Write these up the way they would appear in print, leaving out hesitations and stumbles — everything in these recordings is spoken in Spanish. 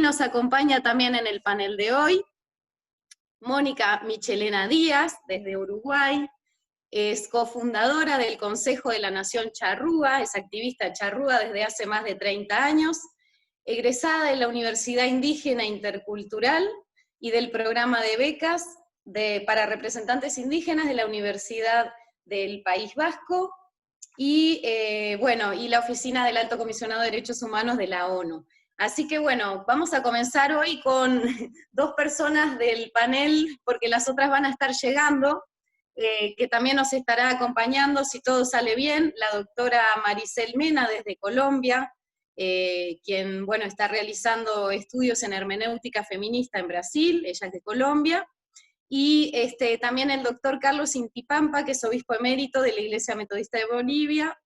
Nos acompaña también en el panel de hoy Mónica Michelena Díaz, desde Uruguay. Es cofundadora del Consejo de la Nación Charrúa, es activista charrúa desde hace más de 30 años, egresada de la Universidad Indígena Intercultural y del programa de becas para representantes indígenas de la Universidad del País Vasco, y la Oficina del Alto Comisionado de Derechos Humanos de la ONU. Así que bueno, vamos a comenzar hoy con dos personas del panel, porque las otras van a estar llegando, que también nos estará acompañando, si todo sale bien, la doctora Maricel Mena desde Colombia, quien bueno, está realizando estudios en hermenéutica feminista en Brasil, ella es de Colombia, y también el doctor Carlos Intipampa, que es obispo emérito de la Iglesia Metodista de Bolivia,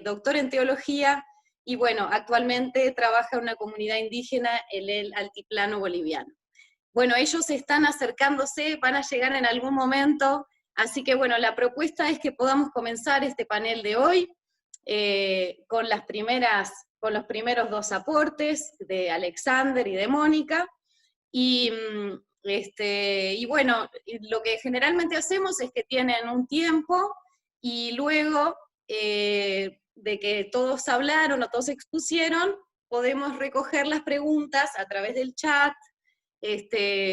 doctor en teología, y bueno, actualmente trabaja en una comunidad indígena en el altiplano boliviano. Bueno, ellos están acercándose, van a llegar en algún momento, así que bueno, la propuesta es que podamos comenzar este panel de hoy con los primeros dos aportes de Alexander y de Mónica, y bueno, lo que generalmente hacemos es que tienen un tiempo y luego de que todos hablaron o todos expusieron, podemos recoger las preguntas a través del chat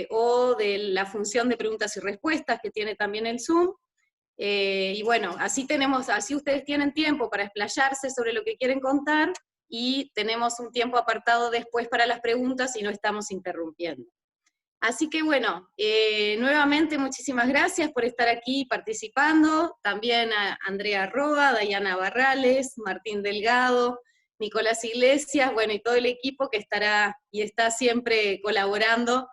o de la función de preguntas y respuestas que tiene también el Zoom. Y bueno, así ustedes tienen tiempo para explayarse sobre lo que quieren contar y tenemos un tiempo apartado después para las preguntas y no estamos interrumpiendo. Así que bueno, nuevamente muchísimas gracias por estar aquí participando, también a Andrea Roa, Dayana Barrales, Martín Delgado, Nicolás Iglesias, bueno, y todo el equipo que estará y está siempre colaborando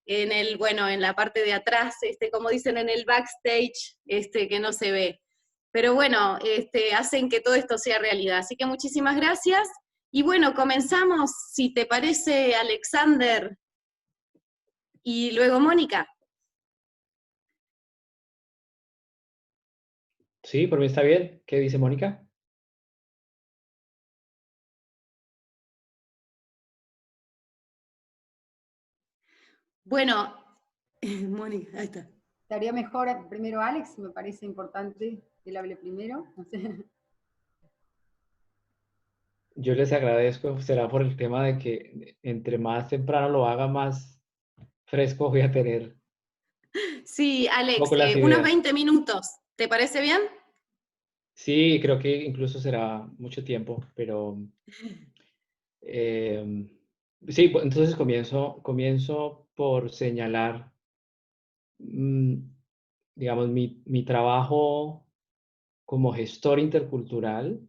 en la parte de atrás, como dicen en el backstage, que no se ve. Pero bueno, hacen que todo esto sea realidad. Así que muchísimas gracias. Y bueno, comenzamos, si te parece, Alexander, y luego Mónica. Sí, por mí está bien. ¿Qué dice Mónica? Bueno, Mónica, ahí está. Estaría mejor primero Alex, me parece importante que él hable primero. No sé. Yo les agradezco, será por el tema de que entre más temprano lo haga, más fresco voy a tener Sí, un Alex, poco las unos ideas. 20 minutos, ¿te parece bien? Sí, creo que incluso será mucho tiempo, pero sí, pues, entonces comienzo por señalar, digamos, mi trabajo como gestor intercultural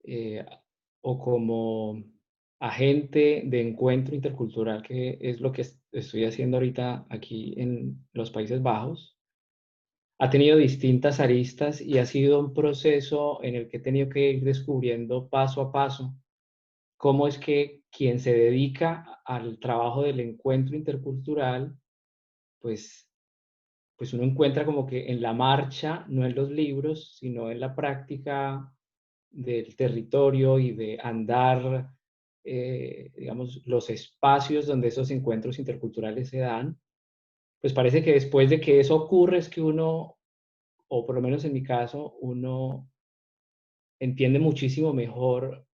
eh, o como agente de encuentro intercultural, que es lo que estoy haciendo ahorita aquí en los Países Bajos. Ha tenido distintas aristas y ha sido un proceso en el que he tenido que ir descubriendo paso a paso cómo es que quien se dedica al trabajo del encuentro intercultural, pues, pues uno encuentra como que en la marcha, no en los libros, sino en la práctica del territorio y de andar, digamos, los espacios donde esos encuentros interculturales se dan, pues parece que después de que eso ocurre es que uno, o por lo menos en mi caso, uno entiende muchísimo mejor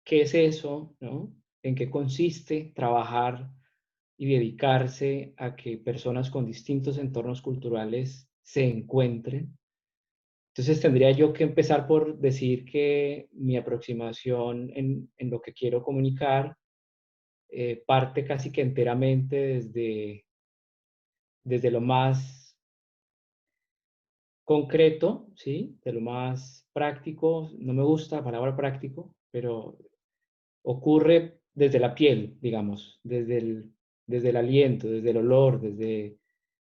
qué es eso, ¿no? En qué consiste trabajar y dedicarse a que personas con distintos entornos culturales se encuentren. Entonces tendría yo que empezar por decir que mi aproximación en lo que quiero comunicar parte casi que enteramente desde lo más concreto, ¿sí? De lo más práctico. No me gusta la palabra práctico, pero ocurre desde la piel, digamos, desde el aliento, desde el olor, desde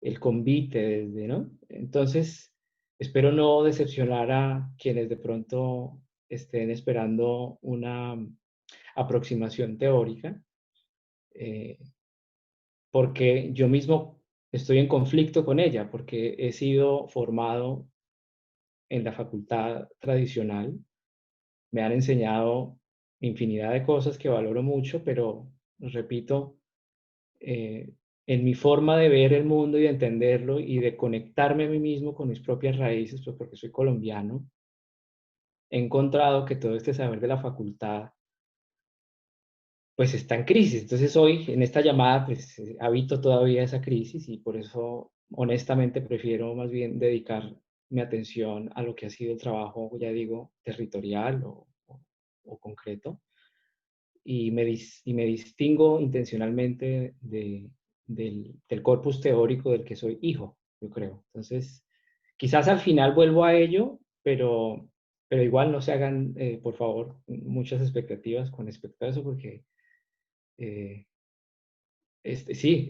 el convite, desde, ¿no? Entonces, espero no decepcionar a quienes de pronto estén esperando una aproximación teórica, eh, porque yo mismo estoy en conflicto con ella, porque he sido formado en la facultad tradicional, me han enseñado infinidad de cosas que valoro mucho, pero repito, en mi forma de ver el mundo y de entenderlo y de conectarme a mí mismo con mis propias raíces, pues porque soy colombiano, he encontrado que todo este saber de la facultad pues está en crisis. Entonces hoy en esta llamada pues habito todavía esa crisis y por eso honestamente prefiero más bien dedicar mi atención a lo que ha sido el trabajo, ya digo, territorial o concreto. Y me distingo intencionalmente del corpus teórico del que soy hijo, yo creo. Entonces, quizás al final vuelvo a ello, pero igual no se hagan, por favor, muchas expectativas con respecto a eso, porque eh, sí,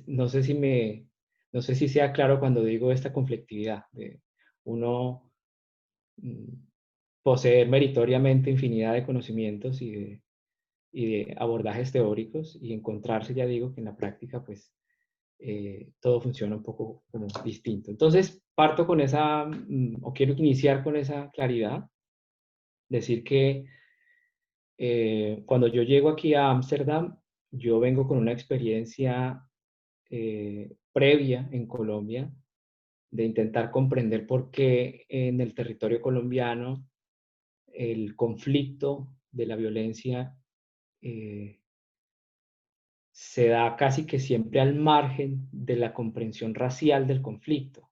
no sé no sé si sea claro cuando digo esta conflictividad de uno mm, poseer meritoriamente infinidad de conocimientos y de abordajes teóricos y encontrarse, ya digo, que en la práctica pues todo funciona un poco como distinto. Entonces, parto con esa, o quiero iniciar con esa claridad, decir que cuando yo llego aquí a Ámsterdam, yo vengo con una experiencia previa en Colombia de intentar comprender por qué en el territorio colombiano el conflicto de la violencia se da casi que siempre al margen de la comprensión racial del conflicto.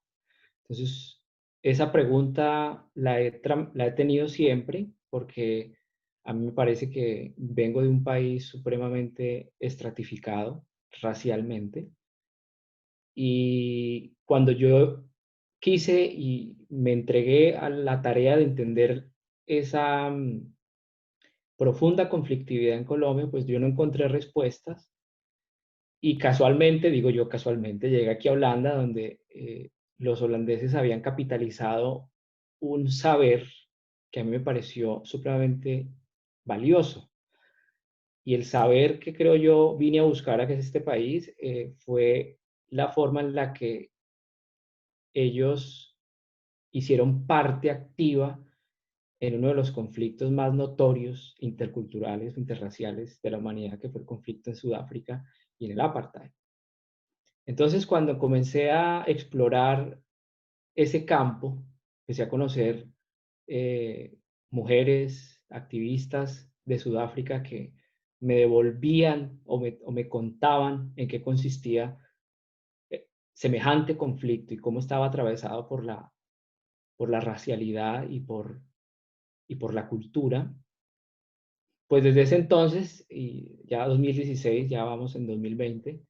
Entonces, esa pregunta la he tenido siempre porque a mí me parece que vengo de un país supremamente estratificado racialmente y cuando yo quise y me entregué a la tarea de entender esa profunda conflictividad en Colombia, pues yo no encontré respuestas. Y casualmente, digo yo casualmente, llegué aquí a Holanda, donde los holandeses habían capitalizado un saber que a mí me pareció supremamente valioso. Y el saber que creo yo vine a buscar a este país fue la forma en la que ellos hicieron parte activa en uno de los conflictos más notorios interculturales, interraciales de la humanidad, que fue el conflicto en Sudáfrica y en el apartheid. Entonces, cuando comencé a explorar ese campo, empecé a conocer mujeres activistas de Sudáfrica que me devolvían o me contaban en qué consistía semejante conflicto y cómo estaba atravesado por la racialidad y por la cultura. Pues desde ese entonces, y ya 2016, ya vamos en 2020,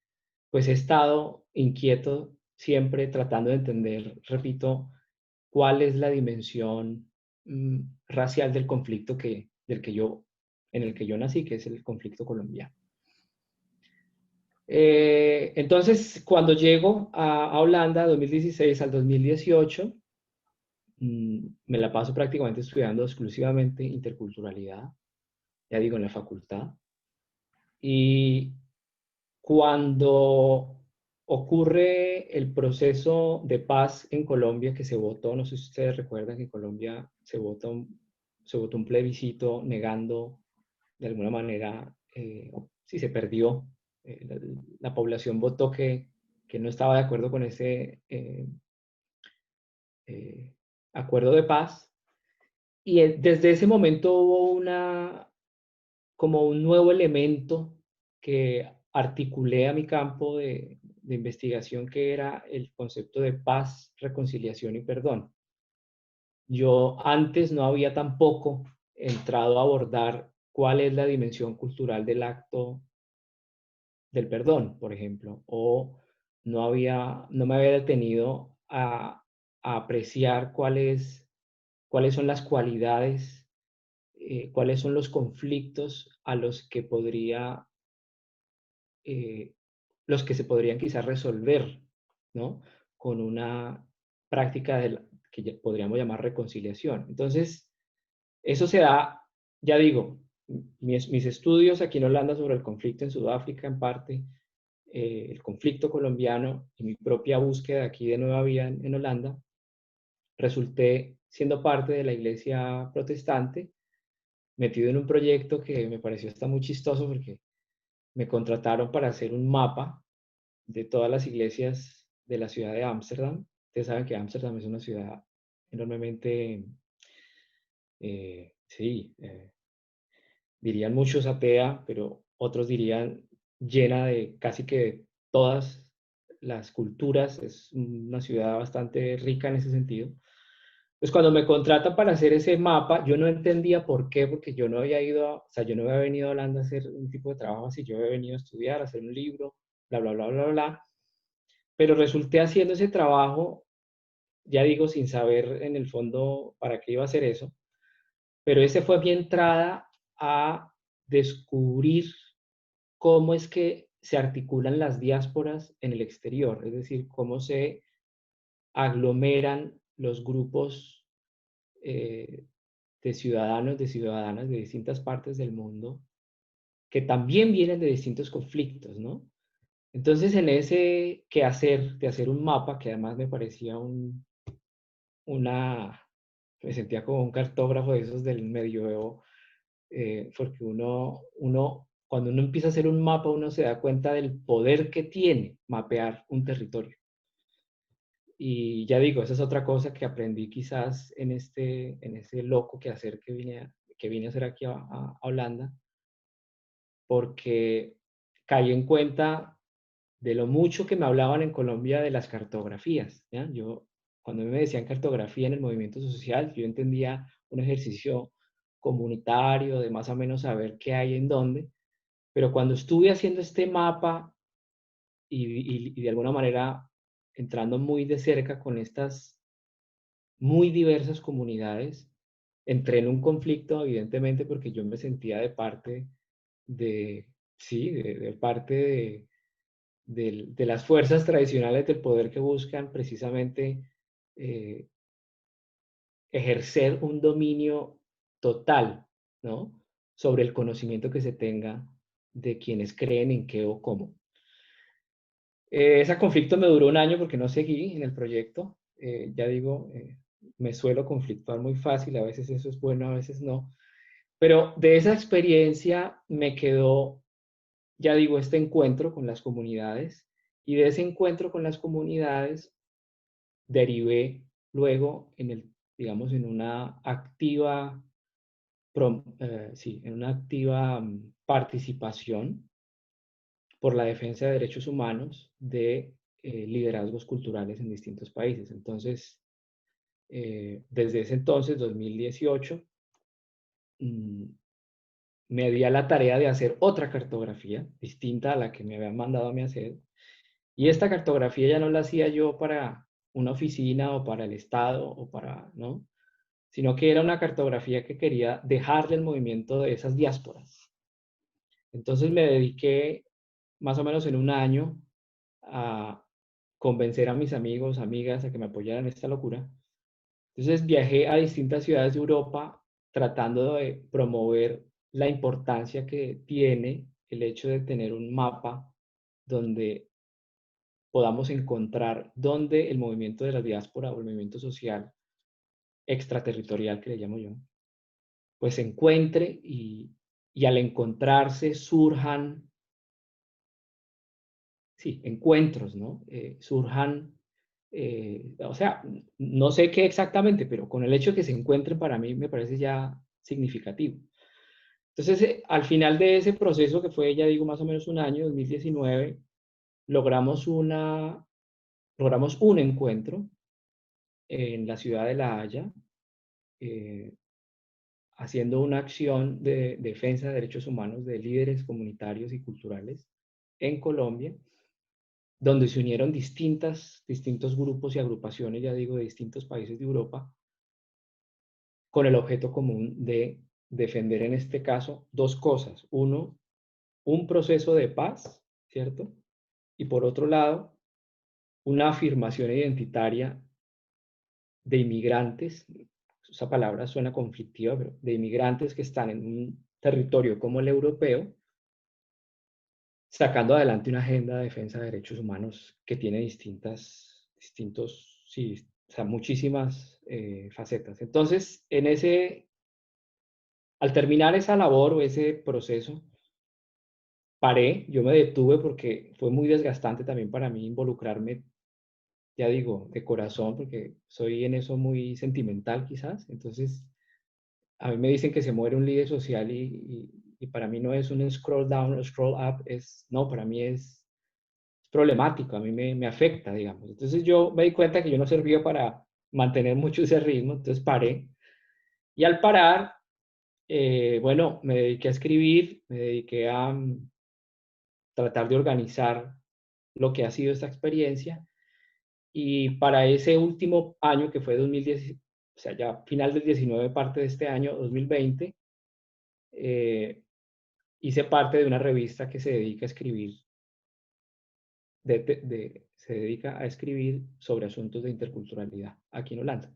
pues he estado inquieto siempre tratando de entender, repito, cuál es la dimensión racial del conflicto en el que yo nací, que es el conflicto colombiano. Entonces, cuando llego a Holanda, 2016 al 2018, me la paso prácticamente estudiando exclusivamente interculturalidad, ya digo, en la facultad. Y cuando ocurre el proceso de paz en Colombia que se votó, no sé si ustedes recuerdan que en Colombia se votó un plebiscito negando de alguna manera, si se perdió, la población votó que no estaba de acuerdo con ese acuerdo de paz. Y desde ese momento hubo como un nuevo elemento que articulé a mi campo de investigación, que era el concepto de paz, reconciliación y perdón. Yo antes no había tampoco entrado a abordar cuál es la dimensión cultural del acto del perdón, por ejemplo, o no me había detenido a apreciar cuáles son las cualidades, cuáles son los conflictos a los que se podrían quizás resolver, ¿no? Con una práctica que podríamos llamar reconciliación. Entonces, eso se da, ya digo, mis estudios aquí en Holanda sobre el conflicto en Sudáfrica, en parte, el conflicto colombiano y mi propia búsqueda aquí de nueva vida en Holanda, resulté siendo parte de la iglesia protestante metido en un proyecto que me pareció hasta muy chistoso porque me contrataron para hacer un mapa de todas las iglesias de la ciudad de Ámsterdam. Ustedes saben que Ámsterdam es una ciudad enormemente, sí, dirían muchos atea, pero otros dirían llena de casi que todas las culturas. Es una ciudad bastante rica en ese sentido. Pues cuando me contratan para hacer ese mapa, yo no entendía por qué, porque yo no había ido, o sea, yo no había venido a Holanda a hacer un tipo de trabajo así, yo había venido a estudiar, a hacer un libro, bla, bla, bla, bla, bla, pero resulté haciendo ese trabajo, ya digo, sin saber en el fondo para qué iba a hacer eso, pero ese fue mi entrada a descubrir cómo es que se articulan las diásporas en el exterior, es decir, cómo se aglomeran los grupos de ciudadanos, de ciudadanas de distintas partes del mundo, que también vienen de distintos conflictos, ¿no? Entonces, en ese quehacer de hacer un mapa, que además me parecía me sentía como un cartógrafo de esos del medioevo, porque cuando uno empieza a hacer un mapa, uno se da cuenta del poder que tiene mapear un territorio. Y ya digo, esa es otra cosa que aprendí quizás en ese loco quehacer que vine a hacer aquí a Holanda, porque caí en cuenta de lo mucho que me hablaban en Colombia de las cartografías, ¿ya? Cuando me decían cartografía en el movimiento social, yo entendía un ejercicio comunitario de más o menos saber qué hay en dónde, pero cuando estuve haciendo este mapa y de alguna manera entrando muy de cerca con estas muy diversas comunidades, entré en un conflicto, evidentemente, porque yo me sentía de parte sí, de parte de las fuerzas tradicionales del poder que buscan precisamente eh, ejercer un dominio total, ¿no? Sobre el conocimiento que se tenga de quienes creen en qué o cómo. Ese conflicto me duró un año porque no seguí en el proyecto. Ya digo, me suelo conflictuar muy fácil, a veces eso es bueno, a veces no. Pero de esa experiencia me quedó, ya digo, este encuentro con las comunidades, y de ese encuentro con las comunidades derivé luego digamos, en una activa, sí, en una activa participación por la defensa de derechos humanos de liderazgos culturales en distintos países. Entonces, desde ese entonces, 2018, me di a la tarea de hacer otra cartografía distinta a la que me habían mandado a mí hacer. Y esta cartografía ya no la hacía yo para una oficina o para el Estado o ¿no? Sino que era una cartografía que quería dejarle el movimiento de esas diásporas. Entonces me dediqué más o menos en un año a convencer a mis amigos, amigas, a que me apoyaran en esta locura. Entonces viajé a distintas ciudades de Europa tratando de promover la importancia que tiene el hecho de tener un mapa donde podamos encontrar dónde el movimiento de la diáspora o el movimiento social extraterritorial, que le llamo yo, pues se encuentre y al encontrarse surjan, sí, encuentros, ¿no? Surjan, o sea, no sé qué exactamente, pero con el hecho de que se encuentren para mí me parece ya significativo. Entonces, al final de ese proceso, que fue, ya digo, más o menos un año, 2019, logramos un encuentro en la ciudad de La Haya, haciendo una acción de defensa de derechos humanos de líderes comunitarios y culturales en Colombia, donde se unieron distintos grupos y agrupaciones, ya digo, de distintos países de Europa, con el objeto común de defender en este caso dos cosas. Uno, un proceso de paz, ¿cierto? Y por otro lado, una afirmación identitaria de inmigrantes, esa palabra suena conflictiva, pero de inmigrantes que están en un territorio como el europeo, sacando adelante una agenda de defensa de derechos humanos que tiene sí, o sea, muchísimas facetas. Entonces, Al terminar esa labor o ese proceso, paré, yo me detuve porque fue muy desgastante también para mí involucrarme, ya digo, de corazón, porque soy en eso muy sentimental quizás. Entonces, a mí me dicen que se muere un líder social y para mí no es un scroll down o scroll up, no, para mí es problemático, a mí me afecta, digamos. Entonces yo me di cuenta que yo no servía para mantener mucho ese ritmo, entonces paré. Y al parar, bueno, me dediqué a escribir, me dediqué a tratar de organizar lo que ha sido esta experiencia. Y para ese último año, que fue 2010, o sea, ya final del 19, parte de este año, 2020, hice parte de una revista que se dedica a escribir, se dedica a escribir sobre asuntos de interculturalidad aquí en Holanda.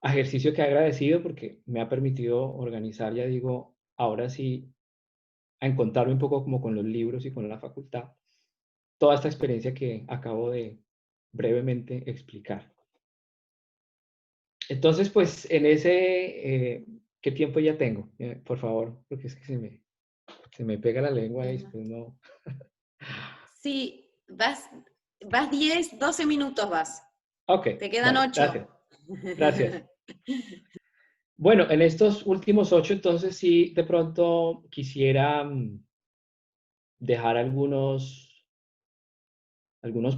Ejercicio que he agradecido porque me ha permitido organizar, ya digo, ahora sí, a encontrarme un poco como con los libros y con la facultad, toda esta experiencia que acabo de brevemente explicar. Entonces, pues en ¿qué tiempo ya tengo? Por favor, porque es que se me pega la lengua y después no. Sí, vas 10, 12 minutos vas. Ok, Te quedan vale, 8. gracias. Gracias. Bueno, en estos últimos 8, entonces sí, de pronto quisiera dejar algunos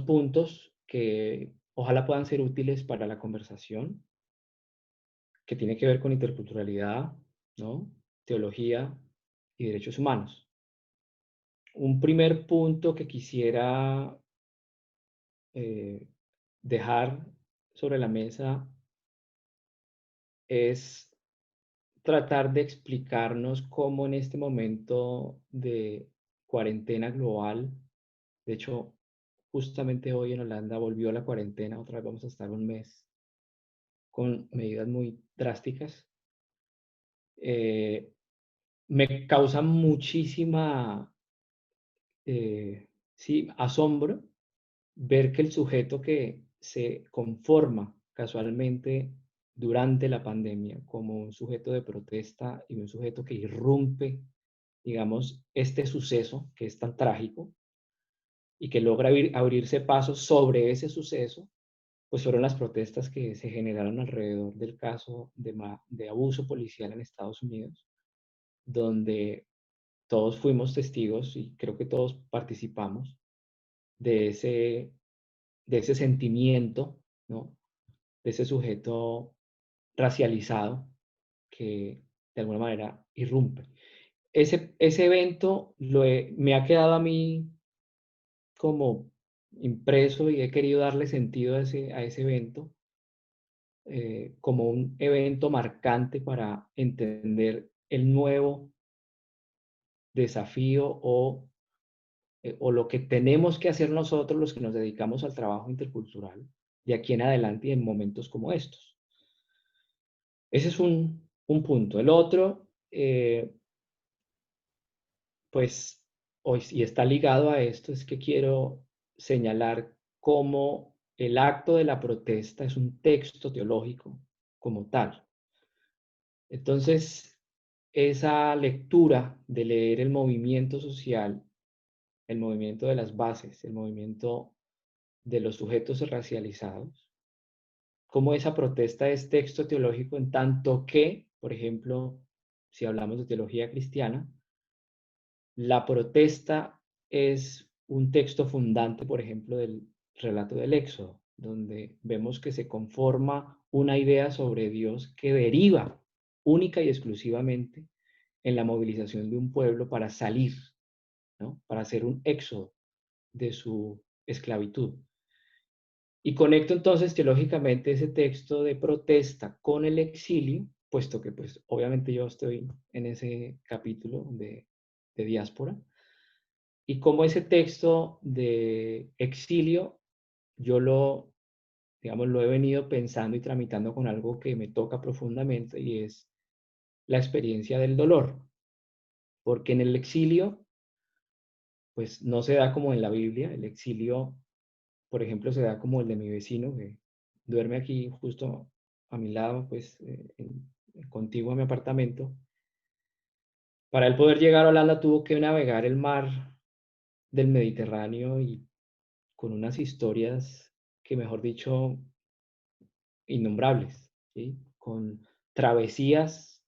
puntos que ojalá puedan ser útiles para la conversación, que tiene que ver con interculturalidad, ¿no? Teología y derechos humanos. Un primer punto que quisiera dejar sobre la mesa es tratar de explicarnos cómo en este momento de cuarentena global, de hecho, justamente hoy en Holanda volvió la cuarentena, otra vez vamos a estar un mes con medidas muy drásticas. Eh, Me causa muchísima, sí, asombro ver que el sujeto que se conforma casualmente durante la pandemia como un sujeto de protesta y un sujeto que irrumpe, digamos, este suceso que es tan trágico y que logra abrirse paso sobre ese suceso, pues fueron las protestas que se generaron alrededor del caso de abuso policial en Estados Unidos, donde todos fuimos testigos y creo que todos participamos de ese sentimiento, ¿no? De ese sujeto racializado que de alguna manera irrumpe. Ese evento me ha quedado a mí como impreso y he querido darle sentido a ese evento como un evento marcante para entender el nuevo desafío o lo que tenemos que hacer nosotros los que nos dedicamos al trabajo intercultural de aquí en adelante y en momentos como estos. Ese es un punto. El otro, pues, hoy, y está ligado a esto, es que quiero señalar cómo el acto de la protesta es un texto teológico como tal. Entonces, esa lectura de leer el movimiento social, el movimiento de las bases, el movimiento de los sujetos racializados, cómo esa protesta es texto teológico en tanto que, por ejemplo, si hablamos de teología cristiana, la protesta es un texto fundante, por ejemplo, del relato del Éxodo, donde vemos que se conforma una idea sobre Dios que deriva única y exclusivamente en la movilización de un pueblo para salir, ¿no? Para hacer un éxodo de su esclavitud. Y conecto entonces teológicamente ese texto de protesta con el exilio, puesto que pues obviamente yo estoy en ese capítulo de diáspora, y como ese texto de exilio yo digamos, lo he venido pensando y tramitando con algo que me toca profundamente y es la experiencia del dolor, porque en el exilio pues no se da como en la Biblia, el exilio, por ejemplo, se da como el de mi vecino que duerme aquí justo a mi lado, pues contiguo a mi apartamento, Para él poder llegar a Holanda tuvo que navegar el mar del Mediterráneo y con unas historias que, mejor dicho, innombrables, ¿sí? Con travesías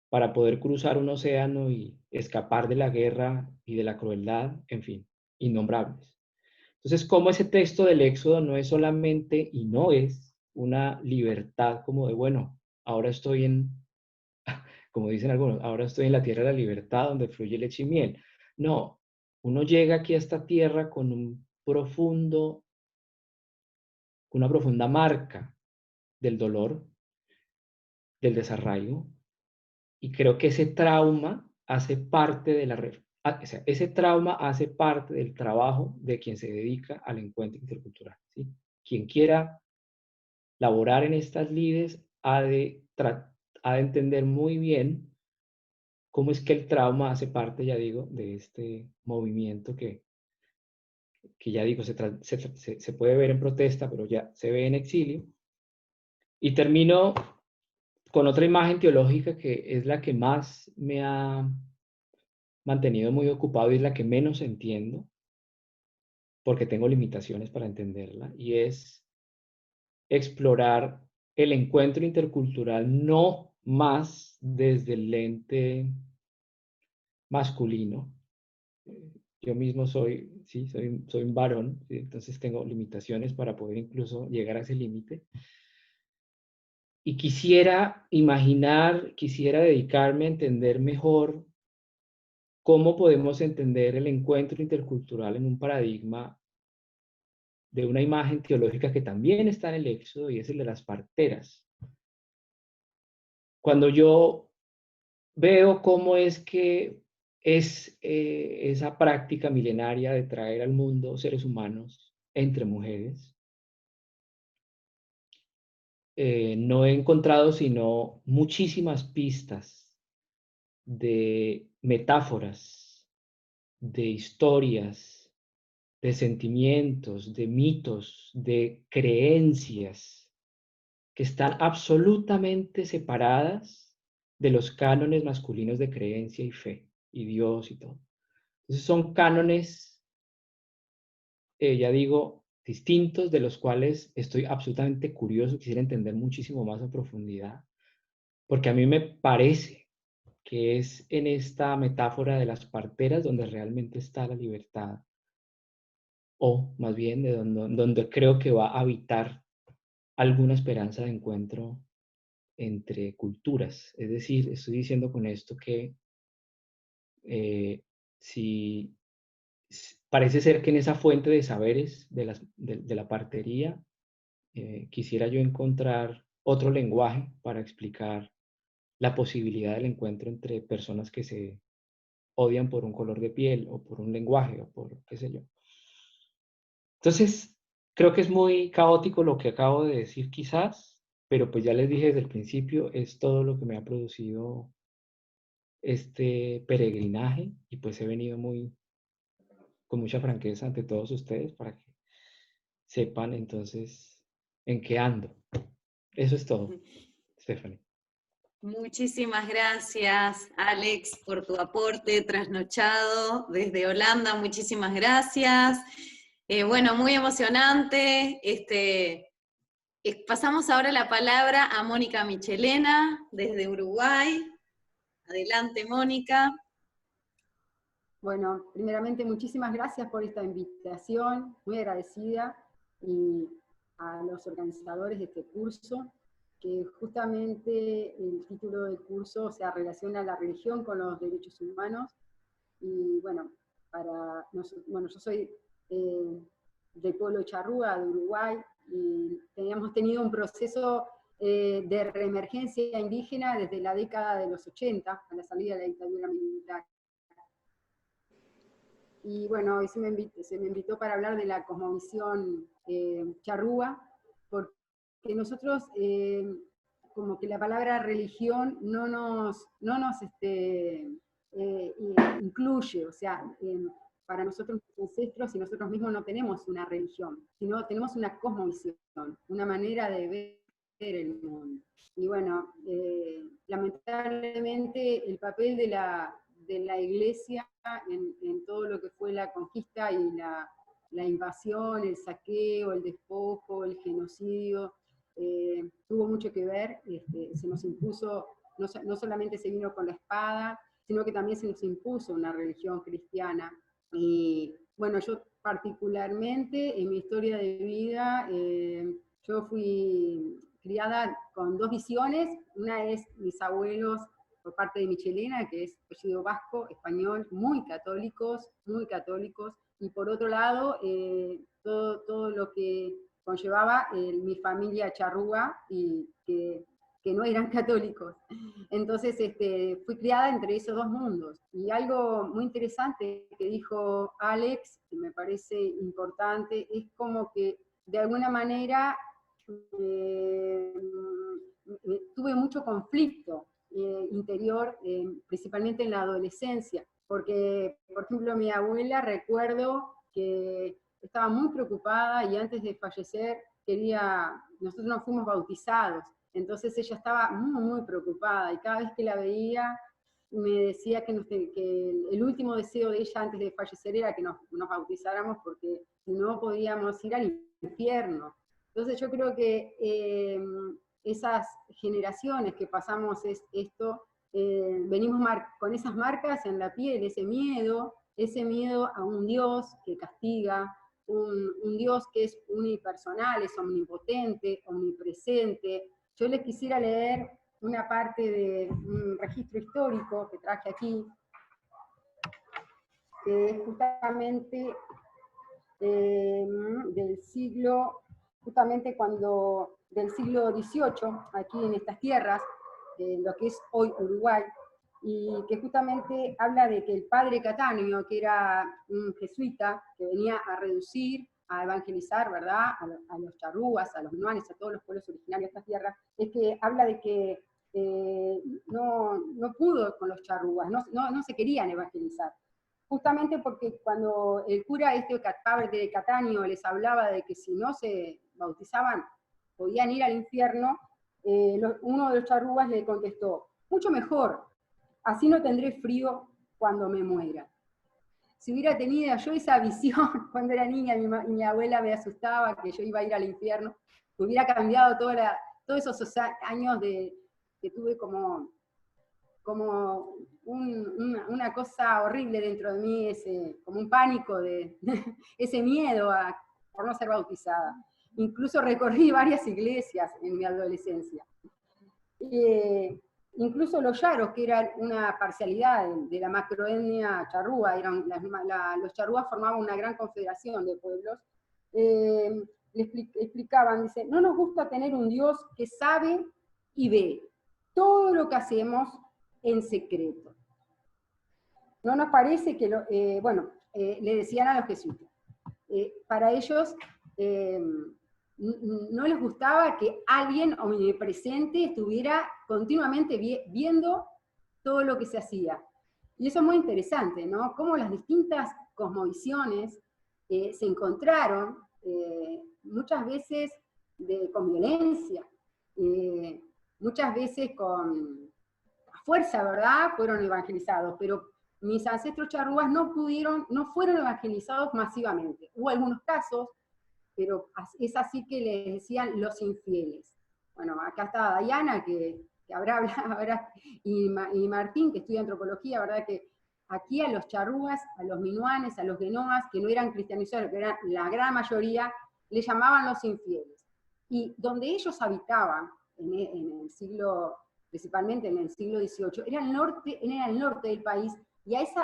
para poder cruzar un océano y escapar de la guerra y de la crueldad, en fin, innombrables. Entonces, como ese texto del Éxodo no es solamente y no es una libertad como de, bueno, ahora estoy en, como dicen algunos, ahora estoy en la tierra de la libertad donde fluye leche y miel. No, uno llega aquí a esta tierra con una profunda marca del dolor, del desarraigo, y creo que ese trauma hace parte de o sea, ese trauma hace parte del trabajo de quien se dedica al encuentro intercultural, ¿sí? Quien quiera laborar en estas lides ha de entender muy bien cómo es que el trauma hace parte, ya digo, de este movimiento que ya digo, se puede ver en protesta, pero ya se ve en exilio. Y termino con otra imagen teológica que es la que más me ha mantenido muy ocupado y es la que menos entiendo, porque tengo limitaciones para entenderla, y es explorar el encuentro intercultural no más desde el lente masculino. Yo mismo soy un varón, ¿sí? Entonces tengo limitaciones para poder incluso llegar a ese límite. Y quisiera quisiera dedicarme a entender mejor cómo podemos entender el encuentro intercultural en un paradigma de una imagen teológica que también está en el Éxodo y es el de las parteras. Cuando yo veo cómo es que es esa práctica milenaria de traer al mundo seres humanos entre mujeres, no he encontrado sino muchísimas pistas de metáforas, de historias, de sentimientos, de mitos, de creencias que están absolutamente separadas de los cánones masculinos de creencia y fe, y Dios y todo. Entonces son cánones, ya digo, distintos, de los cuales estoy absolutamente curioso, quisiera entender muchísimo más a profundidad, porque a mí me parece que es en esta metáfora de las parteras donde realmente está la libertad, o más bien de donde creo que va a habitar alguna esperanza de encuentro entre culturas. Es decir, estoy diciendo con esto que si parece ser que en esa fuente de saberes de la partería, quisiera yo encontrar otro lenguaje para explicar la posibilidad del encuentro entre personas que se odian por un color de piel o por un lenguaje o por qué sé yo. Entonces, creo que es muy caótico lo que acabo de decir quizás, pero pues ya les dije desde el principio, es todo lo que me ha producido este peregrinaje y pues he venido con mucha franqueza ante todos ustedes para que sepan entonces en qué ando. Eso es todo, Stephanie. Muchísimas gracias, Alex, por tu aporte trasnochado desde Holanda. Muchísimas gracias. Bueno, muy emocionante. Pasamos ahora la palabra a Mónica Michelena, desde Uruguay. Adelante, Mónica. Bueno, primeramente muchísimas gracias por esta invitación, muy agradecida, y a los organizadores de este curso, que justamente el título del curso se relaciona la religión con los derechos humanos. Y bueno, yo soy del pueblo Charrúa, de Uruguay, y hemos tenido un proceso de reemergencia indígena desde la década de los 80, a la salida de la dictadura militar. Y bueno, hoy se me invitó para hablar de la cosmovisión charrúa, porque nosotros, como que la palabra religión no nos incluye, o sea, para nosotros los ancestros y nosotros mismos no tenemos una religión, sino tenemos una cosmovisión, una manera de ver el mundo. Y bueno, lamentablemente el papel de de la iglesia en todo lo que fue la conquista y la invasión, el saqueo, el despojo, el genocidio, tuvo mucho que ver, se nos impuso, no solamente se vino con la espada, sino que también se nos impuso una religión cristiana. Y bueno, yo particularmente en mi historia de vida, yo fui criada con dos visiones. Una es mis abuelos por parte de Michelena, que es apellido vasco, español, muy católicos, y por otro lado, todo lo que conllevaba mi familia charrúa, y que no eran católicos. Entonces fui criada entre esos dos mundos. Y algo muy interesante que dijo Alex, que me parece importante, es como que de alguna manera tuve mucho conflicto interior, principalmente en la adolescencia, porque, por ejemplo, mi abuela, recuerdo que estaba muy preocupada y antes de fallecer nosotros nos fuimos bautizados, entonces ella estaba muy, muy preocupada, y cada vez que la veía me decía que el último deseo de ella antes de fallecer era que nos bautizáramos, porque si no podíamos ir al infierno. Entonces yo creo que esas generaciones que pasamos esto, venimos con esas marcas en la piel, ese miedo a un Dios que castiga, un Dios que es unipersonal, es omnipotente, omnipresente. Yo les quisiera leer una parte de un registro histórico que traje aquí, que es justamente del siglo XVIII, aquí en estas tierras, lo que es hoy Uruguay, y que justamente habla de que el padre Cataño, que era un jesuita que venía a reducir, a evangelizar, ¿verdad?, a los charrúas, a los nuanes, a todos los pueblos originarios de estas tierras, es que habla de que no pudo con los charrúas, no se querían evangelizar. Justamente porque cuando el cura padre de Cataño les hablaba de que si no se bautizaban podían ir al infierno, uno de los charrúas le contestó: mucho mejor, así no tendré frío cuando me muera. Si hubiera tenido yo esa visión cuando era niña, mi abuela me asustaba que yo iba a ir al infierno, hubiera cambiado todos esos años que tuve como una cosa horrible dentro de mí, como un pánico, ese miedo por no ser bautizada. Incluso recorrí varias iglesias en mi adolescencia. Incluso los yaros, que eran una parcialidad de la macroetnia charrúa, los charrúas formaban una gran confederación de pueblos, le explicaban, dice: no nos gusta tener un Dios que sabe y ve todo lo que hacemos en secreto. No nos parece que, le decían a los jesuitas, para ellos no les gustaba que alguien omnipresente estuviera continuamente viendo todo lo que se hacía. Y eso es muy interesante, ¿no? Cómo las distintas cosmovisiones se encontraron, muchas veces con violencia, muchas veces con fuerza, ¿verdad?, fueron evangelizados, pero mis ancestros charrúas no fueron evangelizados masivamente. Hubo algunos casos, pero es así que les decían los infieles. Bueno, acá está Diana, que habrá hablado, y Martín, que estudia antropología, ¿verdad?, que aquí a los charrúas, a los minuanes, a los genoas, que no eran cristianizados, que eran la gran mayoría, les llamaban los infieles. Y donde ellos habitaban, principalmente en el siglo XVIII, era el norte del país, y a ese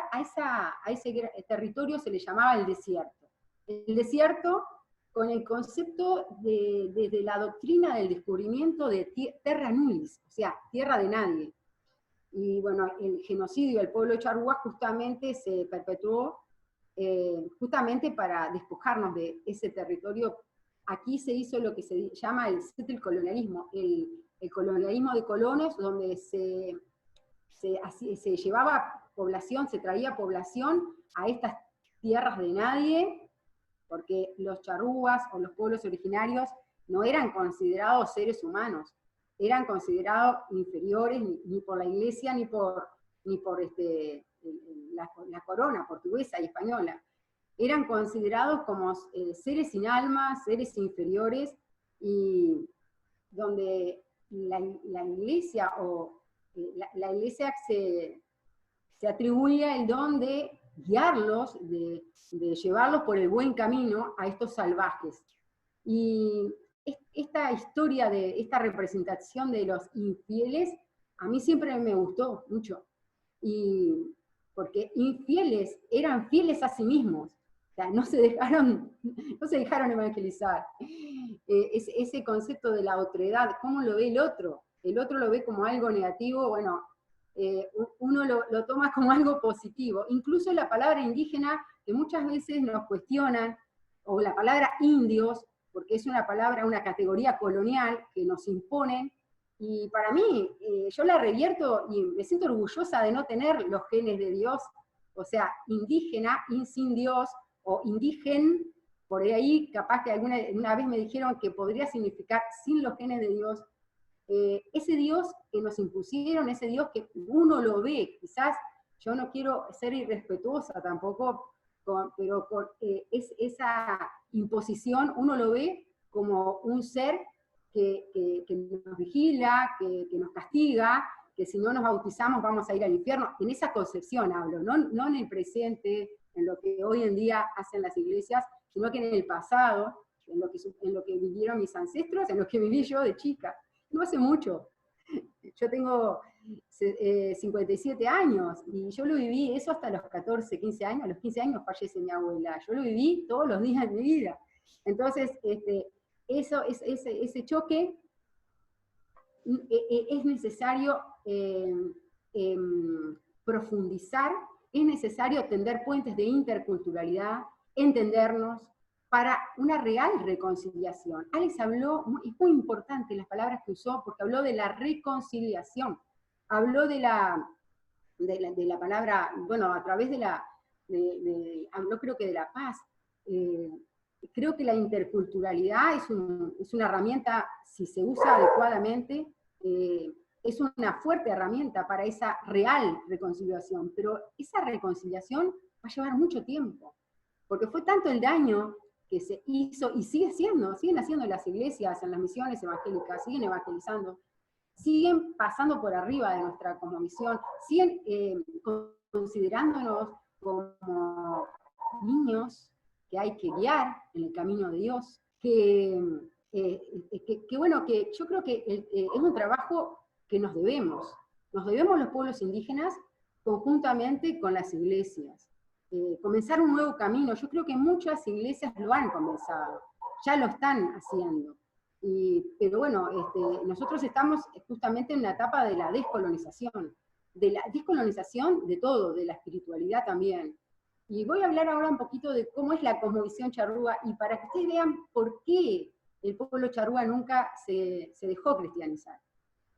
territorio se le llamaba el desierto. El desierto con el concepto desde la doctrina del descubrimiento de terra nullis, o sea, tierra de nadie. Y bueno, el genocidio del pueblo de charrúa justamente se perpetuó justamente para despojarnos de ese territorio. Aquí se hizo lo que se llama el settlecolonialismo, el colonialismo de colonos, donde se llevaba población, se traía población a estas tierras de nadie, porque los charrúas o los pueblos originarios no eran considerados seres humanos, eran considerados inferiores ni por la iglesia ni por la corona portuguesa y española, eran considerados como seres sin alma, seres inferiores, y donde la iglesia la iglesia se atribuía el don de guiarlos, de llevarlos por el buen camino a estos salvajes. Y esta historia de esta representación de los infieles, a mí siempre me gustó mucho. Y porque infieles eran fieles a sí mismos. O sea, no se dejaron evangelizar. Ese concepto de la otredad, ¿cómo lo ve el otro? El otro lo ve como algo negativo, bueno, uno lo toma como algo positivo. Incluso la palabra indígena, que muchas veces nos cuestionan, o la palabra indios, porque es una palabra, una categoría colonial que nos imponen, y para mí, yo la revierto y me siento orgullosa de no tener los genes de Dios, o sea, indígena, sin Dios, o indígen, por ahí capaz que una vez me dijeron que podría significar sin los genes de Dios. Ese Dios que nos impusieron, ese Dios que uno lo ve, quizás yo no quiero ser irrespetuosa tampoco, pero esa imposición uno lo ve como un ser que nos vigila, que nos castiga, que si no nos bautizamos vamos a ir al infierno. En esa concepción hablo, no en el presente, en lo que hoy en día hacen las iglesias, sino que en el pasado, en lo que vivieron mis ancestros, en lo que viví yo de chica. No hace mucho. Yo tengo 57 años, y yo lo viví eso hasta los 14, 15 años. A los 15 años fallece mi abuela. Yo lo viví todos los días de mi vida. Entonces, ese choque es necesario profundizar, es necesario tender puentes de interculturalidad, entendernos, para una real reconciliación. Alex habló, es muy importante las palabras que usó, porque habló de la reconciliación, habló de la palabra, bueno, a través habló creo que de la paz. Creo que la interculturalidad es una herramienta, si se usa adecuadamente, es una fuerte herramienta para esa real reconciliación, pero esa reconciliación va a llevar mucho tiempo, porque fue tanto el daño que se hizo, y siguen haciendo las iglesias, en las misiones evangélicas, siguen evangelizando, siguen pasando por arriba de nuestra cosmovisión, siguen considerándonos como niños que hay que guiar en el camino de Dios, bueno, que yo creo que es un trabajo que nos debemos los pueblos indígenas conjuntamente con las iglesias. Comenzar un nuevo camino. Yo creo que muchas iglesias lo han comenzado, ya lo están haciendo. Pero bueno, nosotros estamos justamente en la etapa de la descolonización de todo, de la espiritualidad también. Y voy a hablar ahora un poquito de cómo es la cosmovisión charrúa, y para que ustedes vean por qué el pueblo charrúa nunca se dejó cristianizar.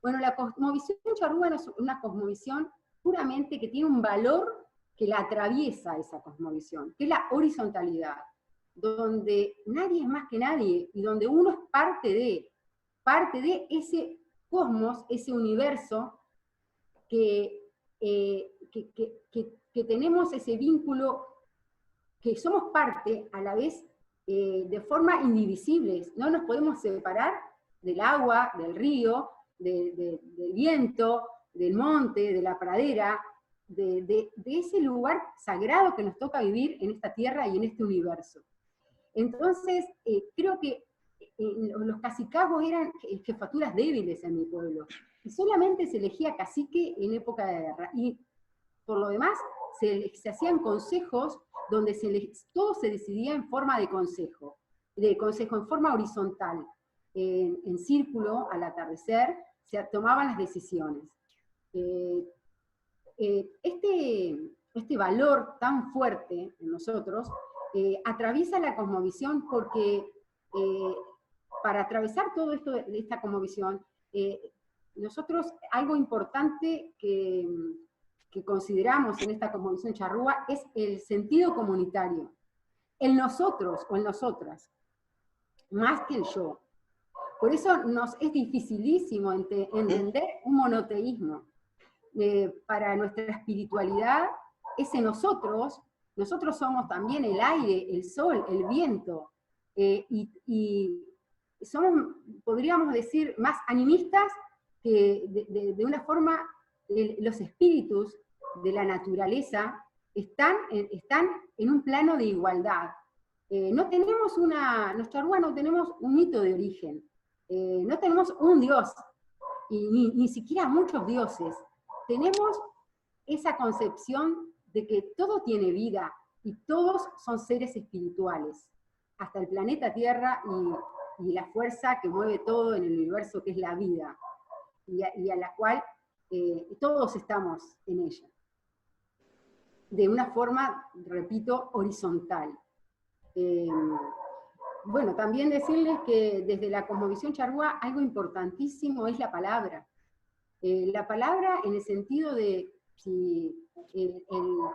Bueno, la cosmovisión charrúa es una cosmovisión puramente que tiene un valor que la atraviesa esa cosmovisión, que es la horizontalidad, donde nadie es más que nadie, y donde uno es parte de ese cosmos, ese universo, que tenemos ese vínculo, que somos parte a la vez de forma indivisible. No nos podemos separar del agua, del río, del viento, del monte, de la pradera, de ese lugar sagrado que nos toca vivir en esta tierra y en este universo. Entonces, creo que los cacicazgos eran jefaturas débiles en mi pueblo, y solamente se elegía cacique en época de guerra, y por lo demás se hacían consejos donde todo se decidía en forma de consejo en forma horizontal, en círculo, al atardecer, se tomaban las decisiones. Este valor tan fuerte en nosotros atraviesa la cosmovisión, porque para atravesar todo esto de esta cosmovisión, nosotros, algo importante que consideramos en esta cosmovisión charrúa es el sentido comunitario, el nosotros o el nosotras, más que el yo. Por eso nos es dificilísimo entender un monoteísmo. Para nuestra espiritualidad ese nosotros somos también el aire, el sol, el viento, y somos, podríamos decir, más animistas que de una forma, los espíritus de la naturaleza están en un plano de igualdad. No tenemos nuestra Aruba no tenemos un mito de origen, no tenemos un dios, y ni siquiera muchos dioses. Tenemos esa concepción de que todo tiene vida, y todos son seres espirituales, hasta el planeta Tierra y la fuerza que mueve todo en el universo, que es la vida, y a la cual todos estamos en ella, de una forma, repito, horizontal. Bueno, también decirles que desde la cosmovisión charrúa algo importantísimo es la palabra. La palabra en el sentido de el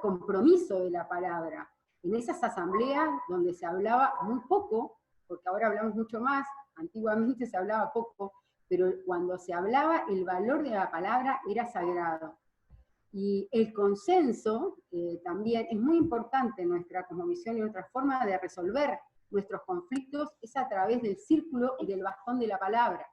compromiso de la palabra. En esas asambleas donde se hablaba muy poco, porque ahora hablamos mucho más, antiguamente se hablaba poco, pero cuando se hablaba el valor de la palabra era sagrado. Y el consenso también es muy importante en nuestra cosmovisión, y nuestra forma de resolver nuestros conflictos es a través del círculo y del bastón de la palabra,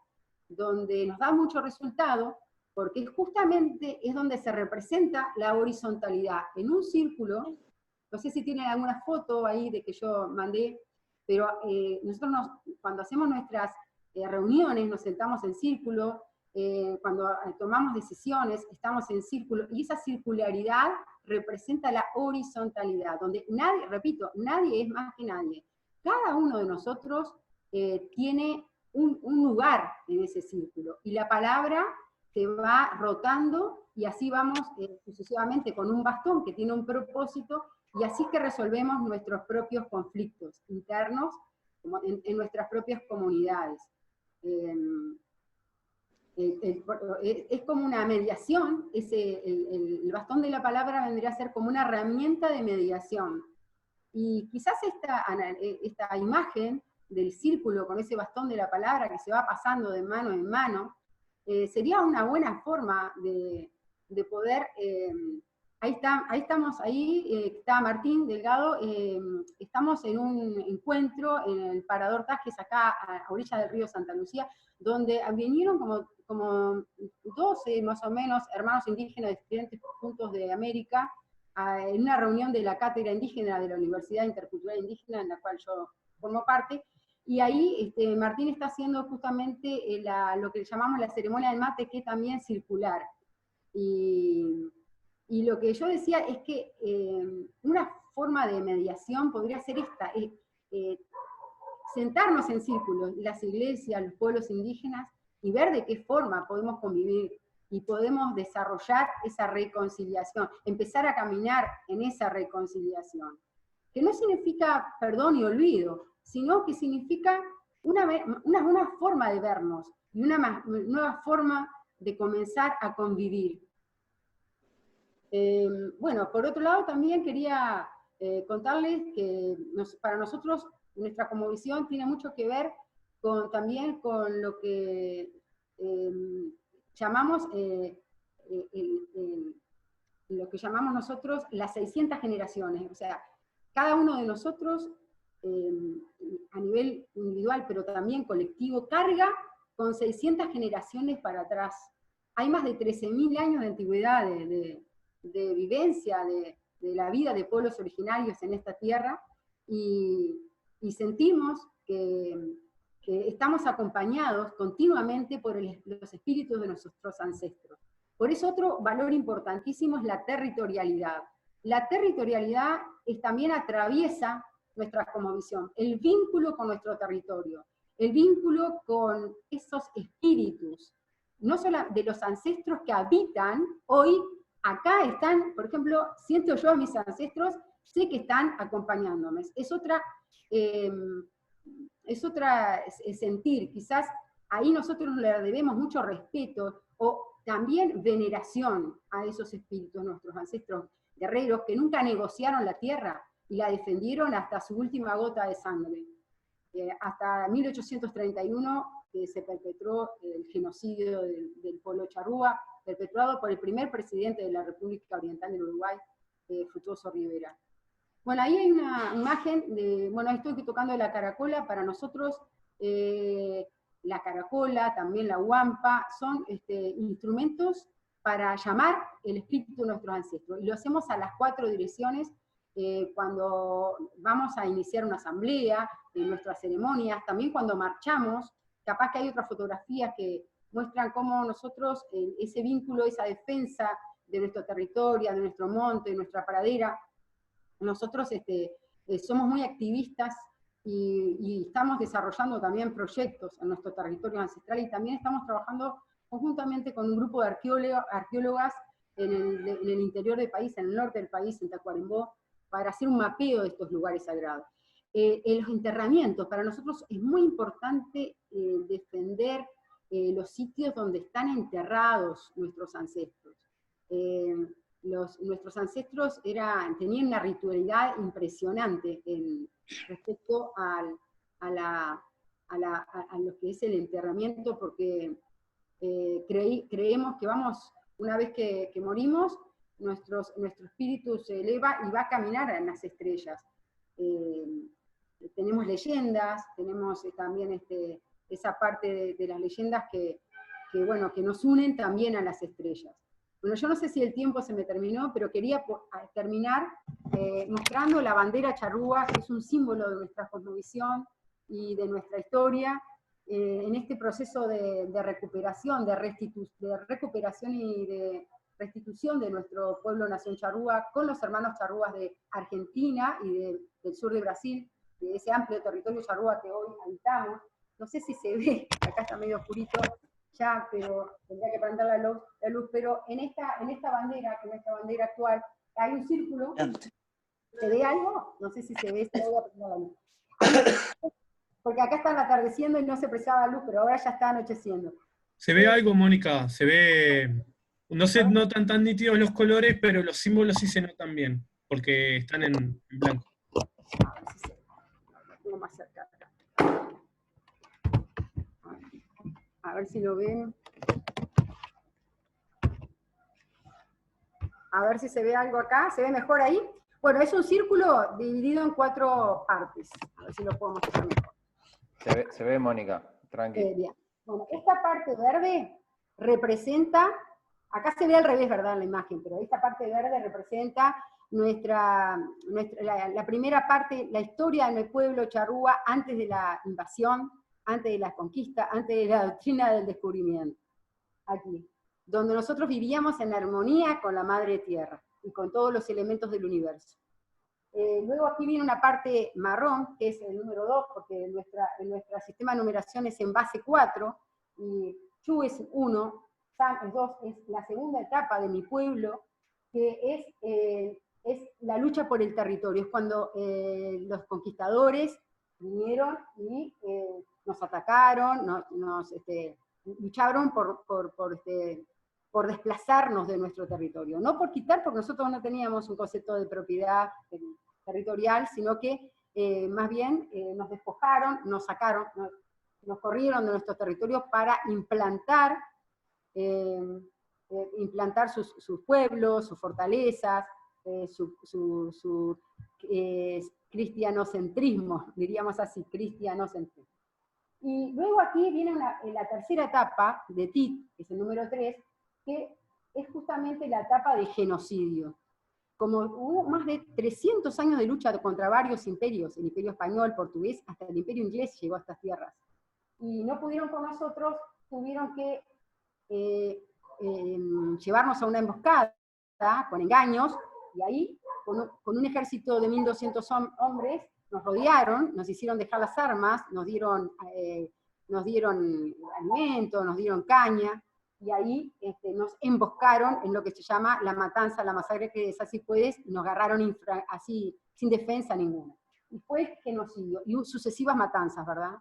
donde nos da mucho resultado, porque justamente es donde se representa la horizontalidad. En un círculo, no sé si tienen alguna foto ahí de que yo mandé, pero nosotros cuando hacemos nuestras reuniones nos sentamos en círculo, cuando tomamos decisiones estamos en círculo, y esa circularidad representa la horizontalidad, donde nadie, repito, nadie es más que nadie. Cada uno de nosotros tiene un lugar en ese círculo, y la palabra se va rotando, y así vamos sucesivamente con un bastón que tiene un propósito, y así es que resolvemos nuestros propios conflictos internos en nuestras propias comunidades. Es como una mediación, el bastón de la palabra vendría a ser como una herramienta de mediación. Y quizás esta imagen del círculo con ese bastón de la palabra que se va pasando de mano en mano, sería una buena forma de poder, ahí estamos, está Martín Delgado, estamos en un encuentro en el Parador Tajes, acá a orilla del río Santa Lucía, donde vinieron como 12 más o menos hermanos indígenas de diferentes puntos de América, en una reunión de la Cátedra Indígena de la Universidad Intercultural Indígena, en la cual yo formo parte, y ahí Martín está haciendo justamente lo que llamamos la ceremonia del mate, que es también circular. Y lo que yo decía es que una forma de mediación podría ser esta, sentarnos en círculos, las iglesias, los pueblos indígenas, y ver de qué forma podemos convivir, y podemos desarrollar esa reconciliación, empezar a caminar en esa reconciliación, que no significa perdón y olvido, sino que significa una nueva forma de vernos, y una nueva forma de comenzar a convivir. Bueno, por otro lado también quería contarles que para nosotros nuestra cosmovisión tiene mucho que ver también con lo que llamamos lo que llamamos nosotros las 600 generaciones. O sea, cada uno de nosotros a nivel individual, pero también colectivo, carga con 600 generaciones para atrás. Hay más de 13.000 años de antigüedad, de vivencia, de la vida de pueblos originarios en esta tierra, y sentimos que estamos acompañados continuamente por los espíritus de nuestros ancestros. Por eso otro valor importantísimo es la territorialidad. La territorialidad también atraviesa nuestra cosmovisión, el vínculo con nuestro territorio, el vínculo con esos espíritus, no solo de los ancestros que habitan hoy. Acá están, por ejemplo, siento yo a mis ancestros, sé que están acompañándome. Es otra sentir, quizás ahí nosotros le debemos mucho respeto, o también veneración a esos espíritus, nuestros ancestros guerreros, que nunca negociaron la tierra, y la defendieron hasta su última gota de sangre. Hasta 1831 se perpetró el genocidio del pueblo charrúa, perpetrado por el primer presidente de la República Oriental del Uruguay, Frutuoso Rivera. Bueno, ahí hay una imagen de, bueno, estoy tocando la caracola. Para nosotros la caracola, también la huampa, son instrumentos para llamar el espíritu de nuestros ancestros. Y lo hacemos a las 4 direcciones cuando vamos a iniciar una asamblea, en nuestras ceremonias, también cuando marchamos. Capaz que hay otras fotografías que muestran cómo nosotros, ese vínculo, esa defensa de nuestro territorio, de nuestro monte, de nuestra pradera, nosotros somos muy activistas y estamos desarrollando también proyectos en nuestro territorio ancestral, y también estamos trabajando conjuntamente con un grupo de arqueólogas en el interior del país, en el norte del país, en Tacuarembó, para hacer un mapeo de estos lugares sagrados. Los enterramientos, para nosotros es muy importante defender los sitios donde están enterrados nuestros ancestros. Nuestros ancestros tenían una ritualidad impresionante respecto a lo que es el enterramiento, porque creemos que una vez que morimos, nuestro espíritu se eleva y va a caminar en las estrellas. Tenemos leyendas, tenemos también esa parte de las leyendas que nos unen también a las estrellas. Bueno, yo no sé si el tiempo se me terminó, pero quería terminar mostrando la bandera charrúa, que es un símbolo de nuestra cosmovisión y de nuestra historia, en este proceso de recuperación, de recuperación y de restitución de nuestro pueblo nación charrúa, con los hermanos charrúas de Argentina y del sur de Brasil, de ese amplio territorio charrúa que hoy habitamos. No sé si se ve, acá está medio oscurito ya, pero tendría que prender la luz, pero en esta bandera, que es nuestra bandera actual, hay un círculo. ¿Se ve algo? No sé si se ve, voy a prender la luz. Porque acá están atardeciendo y no se prestaba luz, pero ahora ya está anocheciendo. Se ve algo, Mónica, se ve, no se notan tan nítidos los colores, pero los símbolos sí se notan bien, porque están en blanco. A ver si se ve. Tengo más cerca. A ver si lo ven. A ver si se ve algo acá. ¿Se ve mejor ahí? Bueno, es un círculo dividido en 4 partes. A ver si lo puedo mostrar mejor. Se ve, Mónica, tranqui. Bien. Bueno, esta parte verde representa, acá se ve al revés, ¿verdad?, en la imagen, pero esta parte verde representa la primera parte, la historia del pueblo charrúa antes de la invasión, antes de la conquista, antes de la doctrina del descubrimiento. Aquí, donde nosotros vivíamos en armonía con la madre tierra y con todos los elementos del universo. Luego aquí viene una parte marrón, que es el número 2, porque nuestro sistema de numeración es en base 4, y Chu es 1, Sam es 2, es la segunda etapa de mi pueblo, que es la lucha por el territorio. Es cuando los conquistadores vinieron y nos atacaron, lucharon por desplazarnos de nuestro territorio. No por quitar, porque nosotros no teníamos un concepto de propiedad territorial, sino que más bien nos despojaron, nos sacaron, nos corrieron de nuestro territorio para implantar sus pueblos, sus fortalezas, su cristianocentrismo, diríamos así, cristianocentrismo. Y luego aquí viene la tercera etapa de TIT, que es el número 3, que es justamente la etapa de genocidio. Como hubo más de 300 años de lucha contra varios imperios, el imperio español, portugués, hasta el imperio inglés llegó a estas tierras, y no pudieron con nosotros, tuvieron que llevarnos a una emboscada con engaños, y ahí, con un ejército de 1.200 hombres, nos rodearon, nos hicieron dejar las armas, nos dieron alimento, nos dieron caña, y ahí nos emboscaron en lo que se llama la matanza, la masacre, que es así puedes, y nos agarraron así, sin defensa ninguna. Y fue genocidio, y sucesivas matanzas, ¿verdad?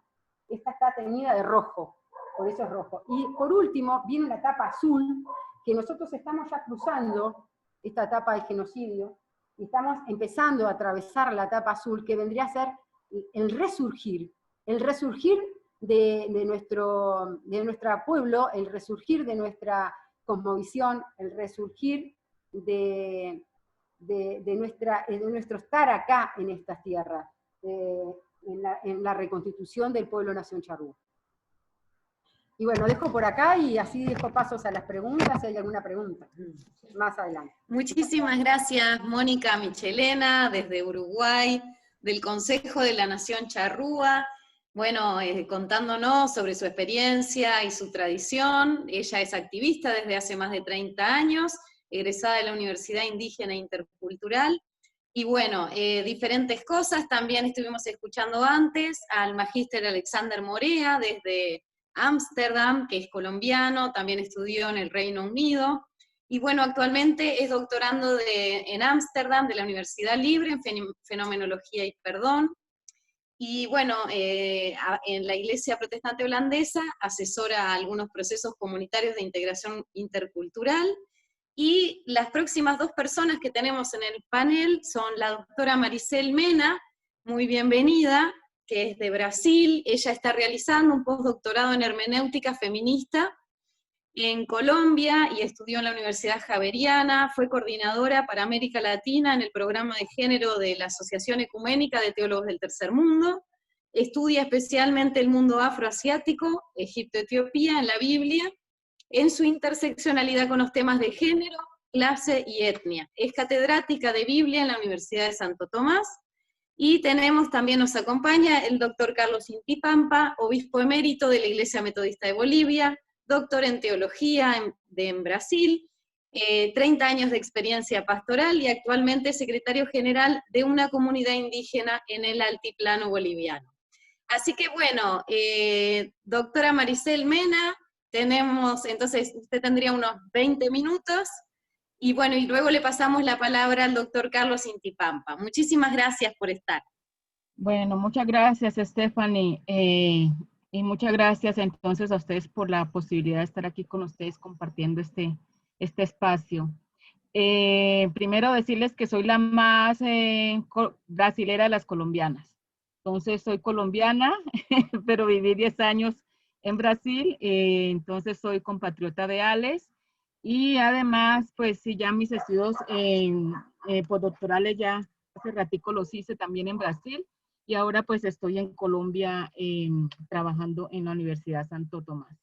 Esta está teñida de rojo, por eso es rojo. Y por último, viene la etapa azul, que nosotros estamos ya cruzando esta etapa de genocidio, y estamos empezando a atravesar la etapa azul, que vendría a ser el resurgir de nuestro pueblo, el resurgir de nuestra cosmovisión, el resurgir de de nuestro estar acá en estas tierras, en la reconstitución del pueblo-nación charrúa. Y bueno, dejo por acá y así dejo pasos a las preguntas, si hay alguna pregunta más adelante. Muchísimas gracias, Mónica Michelena, desde Uruguay, del Consejo de la Nación Charrúa, bueno, contándonos sobre su experiencia y su tradición. Ella es activista desde hace más de 30 años, egresada de la Universidad Indígena Intercultural, y bueno, diferentes cosas. También estuvimos escuchando antes al magíster Alexander Morea, desde Ámsterdam, que es colombiano, también estudió en el Reino Unido, y bueno, actualmente es doctorando en Ámsterdam, de la Universidad Libre, en Fenomenología y Perdón, y bueno, en la Iglesia Protestante Holandesa asesora algunos procesos comunitarios de integración intercultural, y las próximas dos personas que tenemos en el panel son la doctora Maricel Mena, muy bienvenida, que es de Brasil. Ella está realizando un postdoctorado en hermenéutica feminista en Colombia y estudió en la Universidad Javeriana, fue coordinadora para América Latina en el programa de género de la Asociación Ecuménica de Teólogos del Tercer Mundo, estudia especialmente el mundo afroasiático, Egipto-Etiopía en la Biblia, en su interseccionalidad con los temas de género, clase y etnia. Es catedrática de Biblia en la Universidad de Santo Tomás, y también nos acompaña el doctor Carlos Inti Pampa, obispo emérito de la Iglesia Metodista de Bolivia, doctor en teología en Brasil, 30 años de experiencia pastoral y actualmente secretario general de una comunidad indígena en el altiplano boliviano. Así que bueno, doctora Maricel Mena, entonces usted tendría unos 20 minutos, y bueno, y luego le pasamos la palabra al doctor Carlos Inti Pampa. Muchísimas gracias por estar. Bueno, muchas gracias, Stephanie, y muchas gracias entonces a ustedes por la posibilidad de estar aquí con ustedes compartiendo este espacio. Primero decirles que soy la más brasilera de las colombianas. Entonces soy colombiana, pero viví 10 años en Brasil, entonces soy compatriota de Alex, y además, pues sí, ya mis estudios postdoctorales ya hace ratico los hice también en Brasil, y ahora pues estoy en Colombia trabajando en la Universidad Santo Tomás.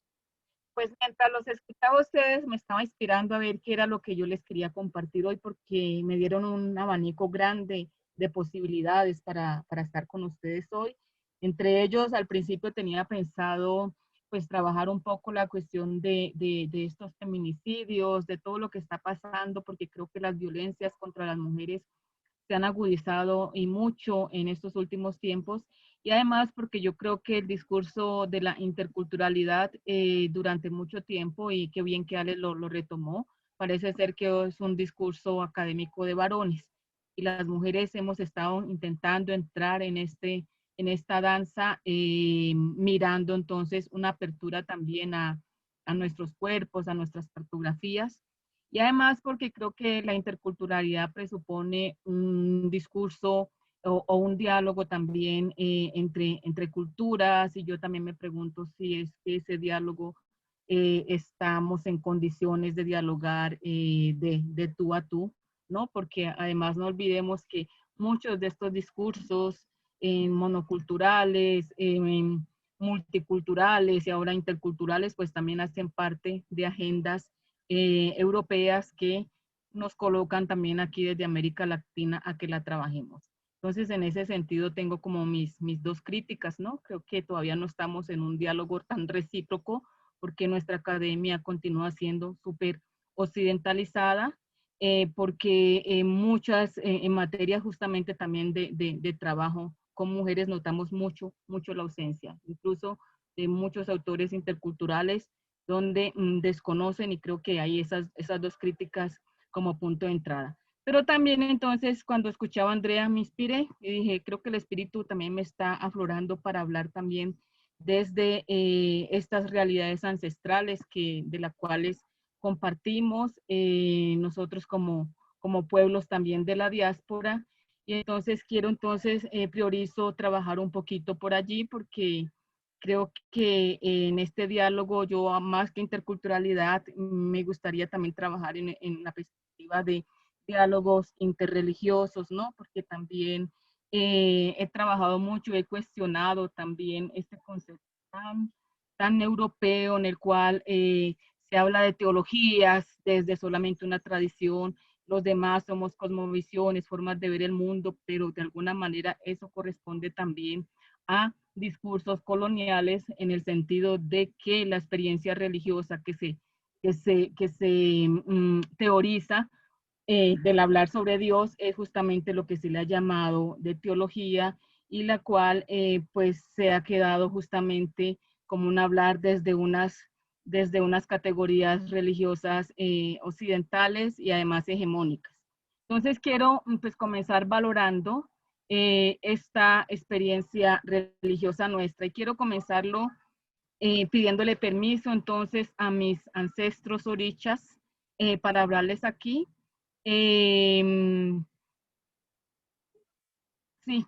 Pues mientras los escuchaba a ustedes, me estaba inspirando a ver qué era lo que yo les quería compartir hoy, porque me dieron un abanico grande de posibilidades para estar con ustedes hoy. Entre ellos, al principio tenía pensado pues trabajar un poco la cuestión de estos feminicidios, de todo lo que está pasando, porque creo que las violencias contra las mujeres se han agudizado y mucho en estos últimos tiempos, y además porque yo creo que el discurso de la interculturalidad durante mucho tiempo, y qué bien que Alex lo retomó, parece ser que es un discurso académico de varones, y las mujeres hemos estado intentando entrar en esta danza, mirando entonces una apertura también a nuestros cuerpos, a nuestras cartografías. Y además porque creo que la interculturalidad presupone un discurso o un diálogo también entre culturas, y yo también me pregunto si es que ese diálogo estamos en condiciones de dialogar de tú a tú, ¿no? Porque además no olvidemos que muchos de estos discursos monoculturales, multiculturales y ahora interculturales, pues también hacen parte de agendas europeas que nos colocan también aquí desde América Latina a que la trabajemos. Entonces, en ese sentido, tengo como mis dos críticas, ¿no? Creo que todavía no estamos en un diálogo tan recíproco, porque nuestra academia continúa siendo súper occidentalizada, porque en materia justamente también de trabajo con mujeres notamos mucho la ausencia, incluso de muchos autores interculturales donde desconocen, y creo que hay esas dos críticas como punto de entrada. Pero también entonces cuando escuchaba a Andrea me inspiré y dije, creo que el espíritu también me está aflorando para hablar también desde estas realidades ancestrales de las cuales compartimos nosotros como pueblos también de la diáspora. Y entonces priorizo trabajar un poquito por allí, porque creo que en este diálogo yo, más que interculturalidad, me gustaría también trabajar en la perspectiva de diálogos interreligiosos, ¿no? Porque también he trabajado mucho, he cuestionado también este concepto tan europeo en el cual se habla de teologías desde solamente una tradición, los demás somos cosmovisiones, formas de ver el mundo, pero de alguna manera eso corresponde también a discursos coloniales en el sentido de que la experiencia religiosa que se teoriza del hablar sobre Dios es justamente lo que se le ha llamado de teología y la cual pues se ha quedado justamente como un hablar desde unas categorías religiosas occidentales y además hegemónicas. Entonces quiero pues comenzar valorando esta experiencia religiosa nuestra y quiero comenzarlo pidiéndole permiso entonces a mis ancestros orichas para hablarles aquí. Sí,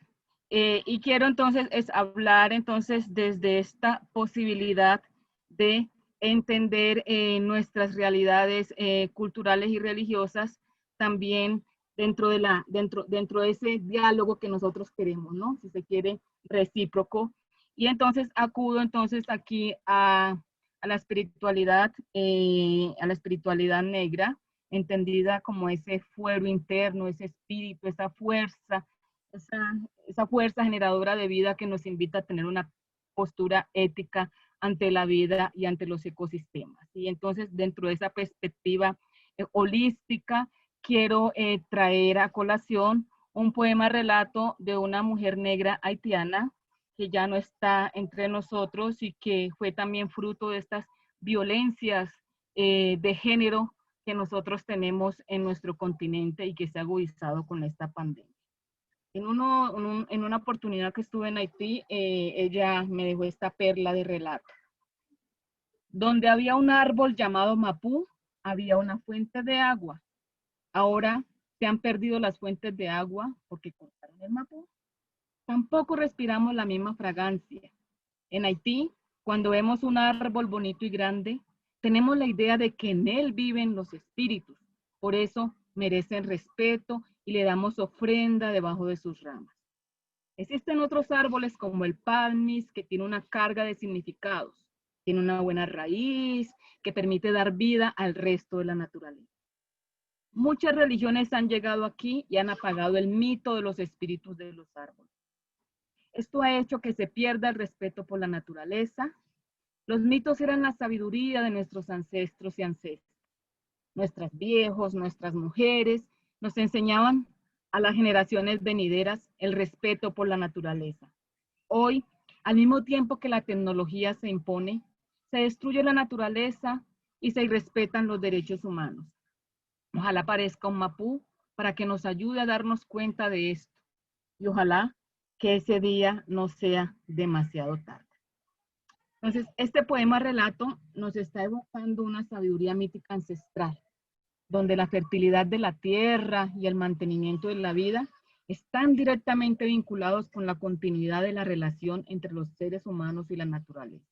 y quiero entonces hablar entonces desde esta posibilidad de entender nuestras realidades culturales y religiosas también dentro de ese diálogo que nosotros queremos, ¿no? Si se quiere, recíproco. Y entonces acudo entonces aquí a la espiritualidad negra, entendida como ese fuero interno, ese espíritu, esa fuerza generadora de vida que nos invita a tener una postura ética ante la vida y ante los ecosistemas. Y entonces, dentro de esa perspectiva holística, quiero traer a colación un poema relato de una mujer negra haitiana que ya no está entre nosotros y que fue también fruto de estas violencias de género que nosotros tenemos en nuestro continente y que se ha agudizado con esta pandemia. En una oportunidad que estuve en Haití, ella me dejó esta perla de relato. Donde había un árbol llamado mapú, había una fuente de agua. Ahora se han perdido las fuentes de agua porque cortaron el mapú. Tampoco respiramos la misma fragancia. En Haití, cuando vemos un árbol bonito y grande, tenemos la idea de que en él viven los espíritus. Por eso merecen respeto y le damos ofrenda debajo de sus ramas. Existen otros árboles como el palmis que tiene una carga de significados. Tiene una buena raíz que permite dar vida al resto de la naturaleza. Muchas religiones han llegado aquí y han apagado el mito de los espíritus de los árboles. Esto ha hecho que se pierda el respeto por la naturaleza. Los mitos eran la sabiduría de nuestros ancestros y ancestras. Nuestros viejos, nuestras mujeres, nos enseñaban a las generaciones venideras el respeto por la naturaleza. Hoy, al mismo tiempo que la tecnología se impone, se destruye la naturaleza y se irrespetan los derechos humanos. Ojalá aparezca un mapú para que nos ayude a darnos cuenta de esto. Y ojalá que ese día no sea demasiado tarde. Entonces, este poema relato nos está evocando una sabiduría mítica ancestral, donde la fertilidad de la tierra y el mantenimiento de la vida están directamente vinculados con la continuidad de la relación entre los seres humanos y la naturaleza.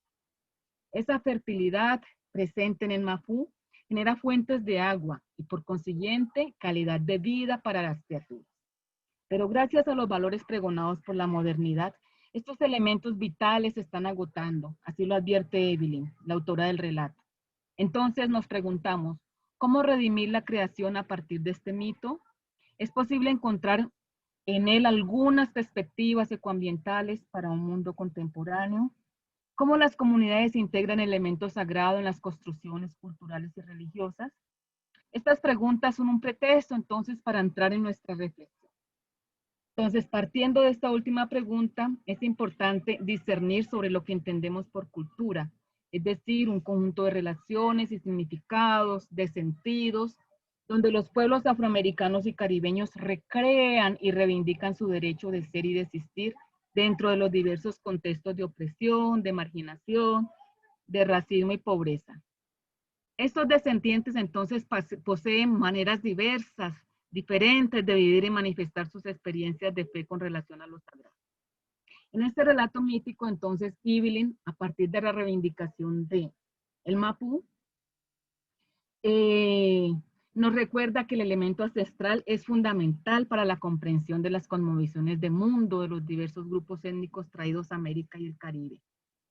Esa fertilidad presente en el mapú genera fuentes de agua y por consiguiente calidad de vida para las criaturas. Pero gracias a los valores pregonados por la modernidad, estos elementos vitales se están agotando, así lo advierte Evelyn, la autora del relato. Entonces nos preguntamos, ¿cómo redimir la creación a partir de este mito? ¿Es posible encontrar en él algunas perspectivas ecoambientales para un mundo contemporáneo? ¿Cómo las comunidades integran elementos sagrados en las construcciones culturales y religiosas? Estas preguntas son un pretexto entonces para entrar en nuestra reflexión. Entonces, partiendo de esta última pregunta, es importante discernir sobre lo que entendemos por cultura, es decir, un conjunto de relaciones y significados, de sentidos, donde los pueblos afroamericanos y caribeños recrean y reivindican su derecho de ser y de existir dentro de los diversos contextos de opresión, de marginación, de racismo y pobreza. Estos descendientes entonces poseen maneras diversas, diferentes de vivir y manifestar sus experiencias de fe con relación a lo sagrado. En este relato mítico, entonces, Evelyn, a partir de la reivindicación de el mapú, nos recuerda que el elemento ancestral es fundamental para la comprensión de las cosmovisiones de mundo de los diversos grupos étnicos traídos a América y el Caribe.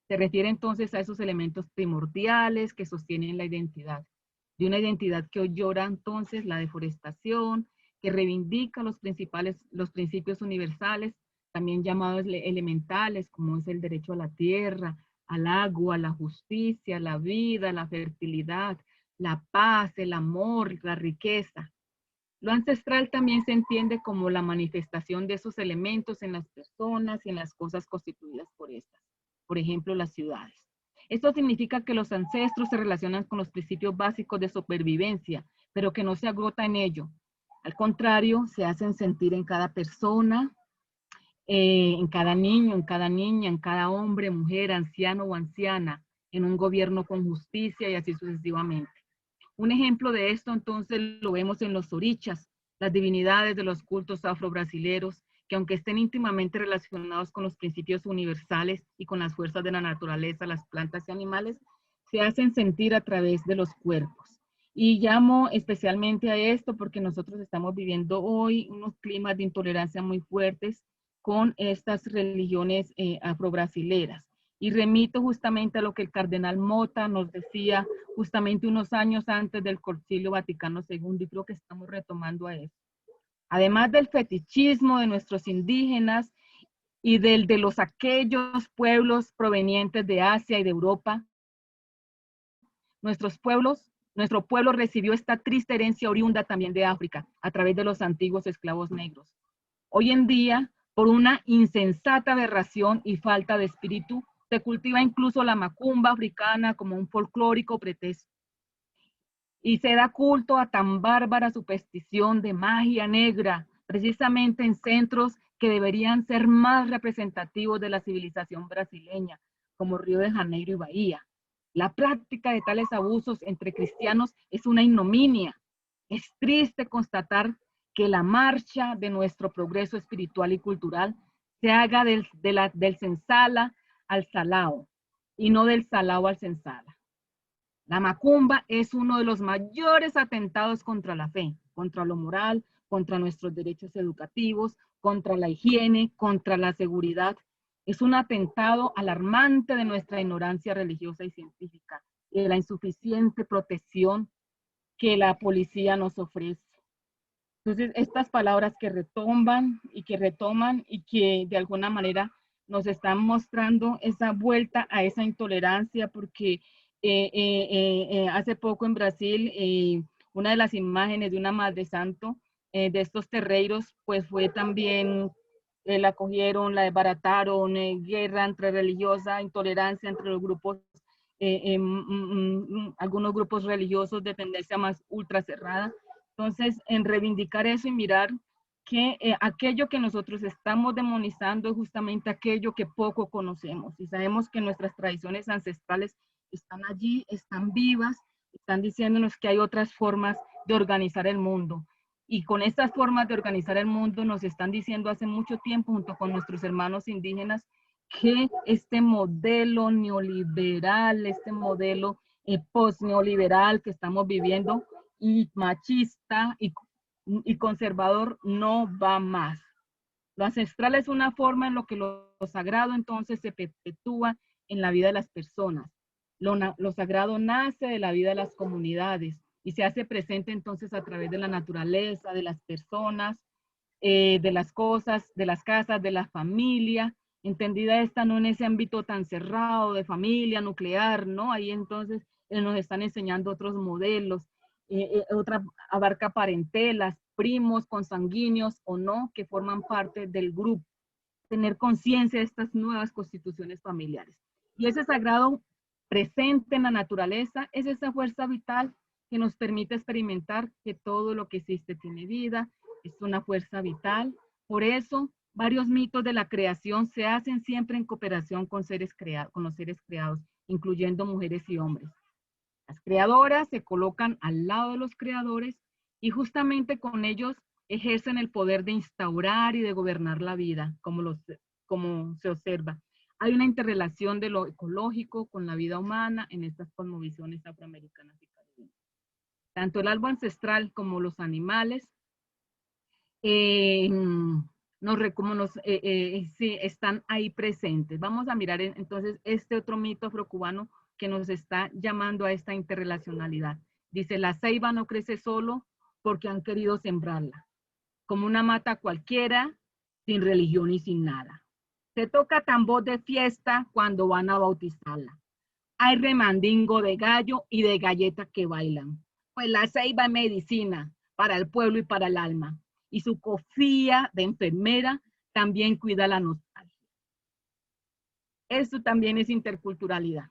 Se refiere entonces a esos elementos primordiales que sostienen la identidad, de una identidad que hoy llora entonces la deforestación, que reivindica los principios universales, también llamados elementales, como es el derecho a la tierra, al agua, a la justicia, la vida, la fertilidad, la paz, el amor, la riqueza. Lo ancestral también se entiende como la manifestación de esos elementos en las personas y en las cosas constituidas por estas, por ejemplo, las ciudades. Esto significa que los ancestros se relacionan con los principios básicos de supervivencia, pero que no se agota en ello. Al contrario, se hacen sentir en cada persona, en cada niño, en cada niña, en cada hombre, mujer, anciano o anciana, en un gobierno con justicia y así sucesivamente. Un ejemplo de esto entonces lo vemos en los orichas, las divinidades de los cultos afro-brasileros, que aunque estén íntimamente relacionados con los principios universales y con las fuerzas de la naturaleza, las plantas y animales, se hacen sentir a través de los cuerpos. Y llamo especialmente a esto porque nosotros estamos viviendo hoy unos climas de intolerancia muy fuertes con estas religiones afro-brasileras. Y remito justamente a lo que el cardenal Mota nos decía justamente unos años antes del Concilio Vaticano II, y creo que estamos retomando a eso. Además del fetichismo de nuestros indígenas y del de aquellos pueblos provenientes de Asia y de Europa, nuestro pueblo recibió esta triste herencia oriunda también de África, a través de los antiguos esclavos negros. Hoy en día, por una insensata aberración y falta de espíritu, se cultiva incluso la macumba africana como un folclórico pretexto. Y se da culto a tan bárbara superstición de magia negra, precisamente en centros que deberían ser más representativos de la civilización brasileña, como Río de Janeiro y Bahía. La práctica de tales abusos entre cristianos es una ignominia. Es triste constatar que la marcha de nuestro progreso espiritual y cultural se haga del sensala al salao y no del salao al sensala. La macumba es uno de los mayores atentados contra la fe, contra lo moral, contra nuestros derechos educativos, contra la higiene, contra la seguridad. Es un atentado alarmante de nuestra ignorancia religiosa y científica y de la insuficiente protección que la policía nos ofrece. Entonces, estas palabras que retumban y que retoman y que de alguna manera nos están mostrando esa vuelta a esa intolerancia, porque hace poco en Brasil, una de las imágenes de una madre santo de estos terreiros, pues fue también, la cogieron, la desbarataron, guerra entre religiosa, intolerancia entre los grupos, algunos grupos religiosos de tendencia más ultra cerrada. Entonces, en reivindicar eso y mirar que aquello que nosotros estamos demonizando es justamente aquello que poco conocemos. Y sabemos que nuestras tradiciones ancestrales están allí, están vivas, están diciéndonos que hay otras formas de organizar el mundo. Y con estas formas de organizar el mundo nos están diciendo hace mucho tiempo, junto con nuestros hermanos indígenas, que este modelo neoliberal, este modelo post-neoliberal que estamos viviendo, y machista y conservador no va más. Lo ancestral es una forma en lo que lo sagrado entonces se perpetúa en la vida de las personas. Lo sagrado nace de la vida de las comunidades y se hace presente entonces a través de la naturaleza, de las personas, de las cosas, de las casas, de la familia, entendida esta no en ese ámbito tan cerrado de familia nuclear, ¿no? Ahí entonces nos están enseñando otros modelos. Otra abarca parentelas, primos, consanguíneos o no, que forman parte del grupo. Tener conciencia de estas nuevas constituciones familiares. Y ese sagrado presente en la naturaleza es esa fuerza vital que nos permite experimentar que todo lo que existe tiene vida, es una fuerza vital. Por eso, varios mitos de la creación se hacen siempre en cooperación con los seres creados, incluyendo mujeres y hombres. Las creadoras se colocan al lado de los creadores y justamente con ellos ejercen el poder de instaurar y de gobernar la vida, como se observa. Hay una interrelación de lo ecológico con la vida humana en estas cosmovisiones afroamericanas y caribeñas. Tanto el árbol ancestral como los animales sí, están ahí presentes. Vamos a mirar entonces este otro mito afrocubano que nos está llamando a esta interrelacionalidad. Dice, la ceiba no crece solo porque han querido sembrarla, como una mata cualquiera, sin religión y sin nada. Se toca tambor de fiesta cuando van a bautizarla. Hay remandingo de gallo y de galleta que bailan. Pues la ceiba es medicina para el pueblo y para el alma. Y su cofía de enfermera también cuida la nostalgia. Esto también es interculturalidad.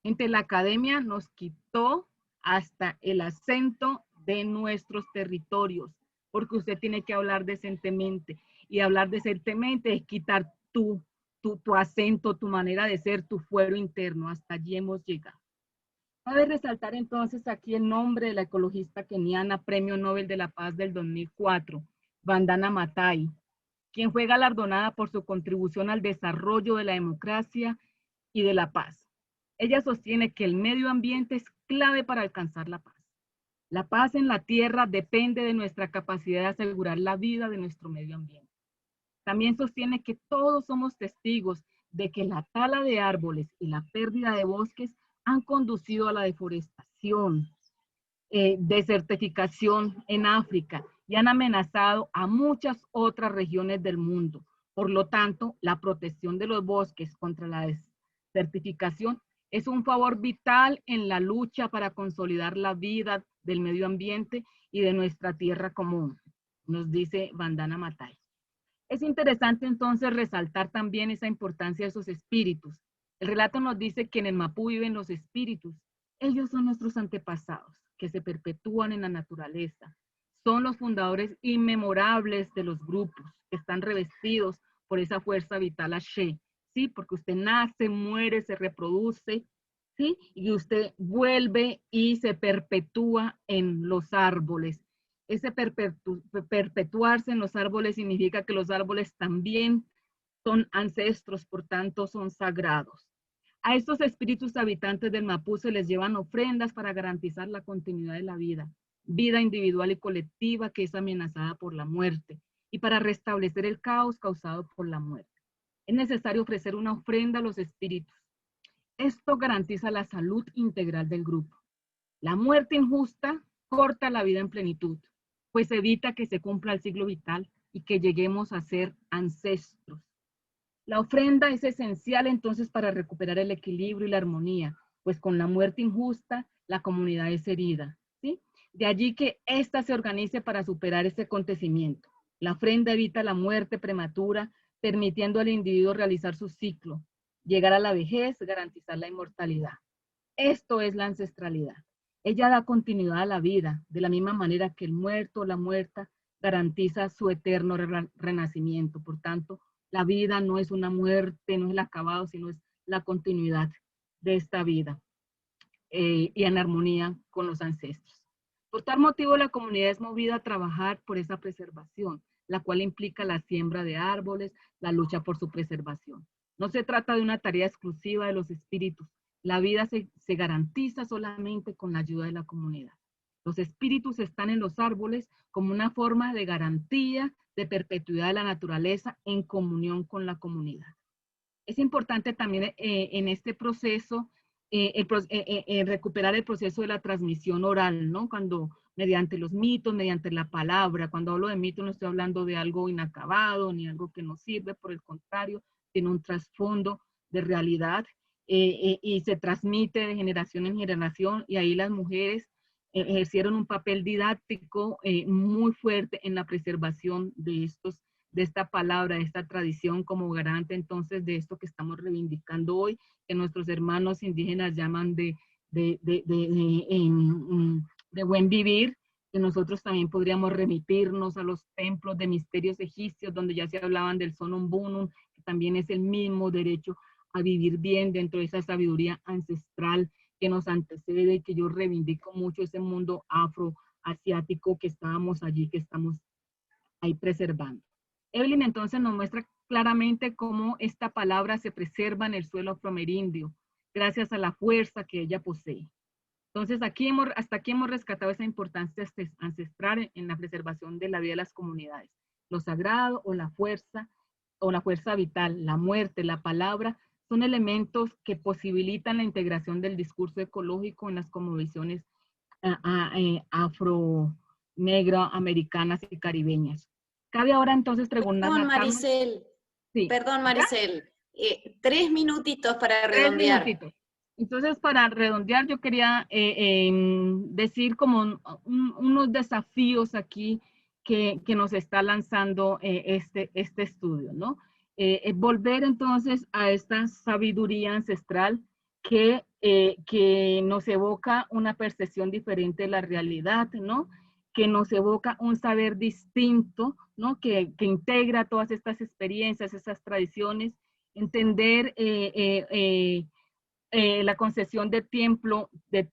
Entre la academia nos quitó hasta el acento de nuestros territorios, porque usted tiene que hablar decentemente. Y hablar decentemente es quitar tu acento, tu manera de ser, tu fuero interno. Hasta allí hemos llegado. Cabe resaltar entonces aquí el nombre de la ecologista keniana, Premio Nobel de la Paz del 2004, Vandana Maathai, quien fue galardonada por su contribución al desarrollo de la democracia y de la paz. Ella sostiene que el medio ambiente es clave para alcanzar la paz. La paz en la tierra depende de nuestra capacidad de asegurar la vida de nuestro medio ambiente. También sostiene que todos somos testigos de que la tala de árboles y la pérdida de bosques han conducido a la deforestación, desertificación en África y han amenazado a muchas otras regiones del mundo. Por lo tanto, la protección de los bosques contra la desertificación es un favor vital en la lucha para consolidar la vida del medio ambiente y de nuestra tierra común, nos dice Vandana Maathai. Es interesante entonces resaltar también esa importancia de esos espíritus. El relato nos dice que en el Mapú viven los espíritus. Ellos son nuestros antepasados que se perpetúan en la naturaleza. Son los fundadores inmemorables de los grupos que están revestidos por esa fuerza vital Ashe, ¿sí? Porque usted nace, muere, se reproduce, ¿sí? Y usted vuelve y se perpetúa en los árboles. Ese perpetuarse en los árboles significa que los árboles también son ancestros, por tanto son sagrados. A estos espíritus habitantes del Mapú se les llevan ofrendas para garantizar la continuidad de la vida individual y colectiva que es amenazada por la muerte, y para restablecer el caos causado por la muerte. Es necesario ofrecer una ofrenda a los espíritus. Esto garantiza la salud integral del grupo. La muerte injusta corta la vida en plenitud, pues evita que se cumpla el ciclo vital y que lleguemos a ser ancestros. La ofrenda es esencial entonces para recuperar el equilibrio y la armonía, pues con la muerte injusta la comunidad es herida, ¿sí? De allí que ésta se organice para superar este acontecimiento. La ofrenda evita la muerte prematura, permitiendo al individuo realizar su ciclo, llegar a la vejez, garantizar la inmortalidad. Esto es la ancestralidad. Ella da continuidad a la vida, de la misma manera que el muerto o la muerta garantiza su eterno renacimiento. Por tanto, la vida no es una muerte, no es el acabado, sino es la continuidad de esta vida y en armonía con los ancestros. Por tal motivo, la comunidad es movida a trabajar por esa preservación, la cual implica la siembra de árboles, la lucha por su preservación. No se trata de una tarea exclusiva de los espíritus. La vida se garantiza solamente con la ayuda de la comunidad. Los espíritus están en los árboles como una forma de garantía de perpetuidad de la naturaleza en comunión con la comunidad. Es importante también en este proceso recuperar el proceso de la transmisión oral, ¿no? Cuando mediante los mitos, mediante la palabra. Cuando hablo de mitos no estoy hablando de algo inacabado ni algo que no sirve, por el contrario, tiene un trasfondo de realidad y se transmite de generación en generación, y ahí las mujeres ejercieron un papel didáctico muy fuerte en la preservación de esta palabra, de esta tradición, como garante entonces de esto que estamos reivindicando hoy, que nuestros hermanos indígenas llaman de buen vivir, que nosotros también podríamos remitirnos a los templos de misterios egipcios, donde ya se hablaban del sonum bunum, que también es el mismo derecho a vivir bien dentro de esa sabiduría ancestral que nos antecede, y que yo reivindico mucho ese mundo afroasiático que estábamos allí, que estamos ahí preservando. Evelyn entonces nos muestra claramente cómo esta palabra se preserva en el suelo afroamerindio, gracias a la fuerza que ella posee. Entonces, hasta aquí hemos rescatado esa importancia ancestral en la preservación de la vida de las comunidades. Lo sagrado o la fuerza vital, la muerte, la palabra, son elementos que posibilitan la integración del discurso ecológico en las cosmovisiones afro-negro-americanas y caribeñas. Cabe ahora entonces preguntar Perdón, a Carmen. Maricel. Sí. Perdón, Maricel. 3 minutitos para 3 redondear. minutitos. Entonces, para redondear, yo quería decir como unos desafíos aquí que nos está lanzando este estudio, ¿no? Volver entonces a esta sabiduría ancestral que nos evoca una percepción diferente de la realidad, ¿no? Que nos evoca un saber distinto, ¿no? Que integra todas estas experiencias, estas tradiciones, entender la concepción de tiempo de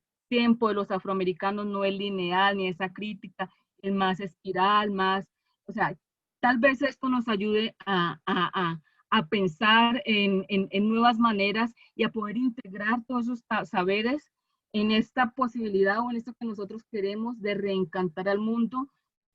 los afroamericanos no es lineal, ni esa crítica, es más espiral, o sea, tal vez esto nos ayude a pensar en nuevas maneras y a poder integrar todos esos saberes en esta posibilidad o en esto que nosotros queremos de reencantar al mundo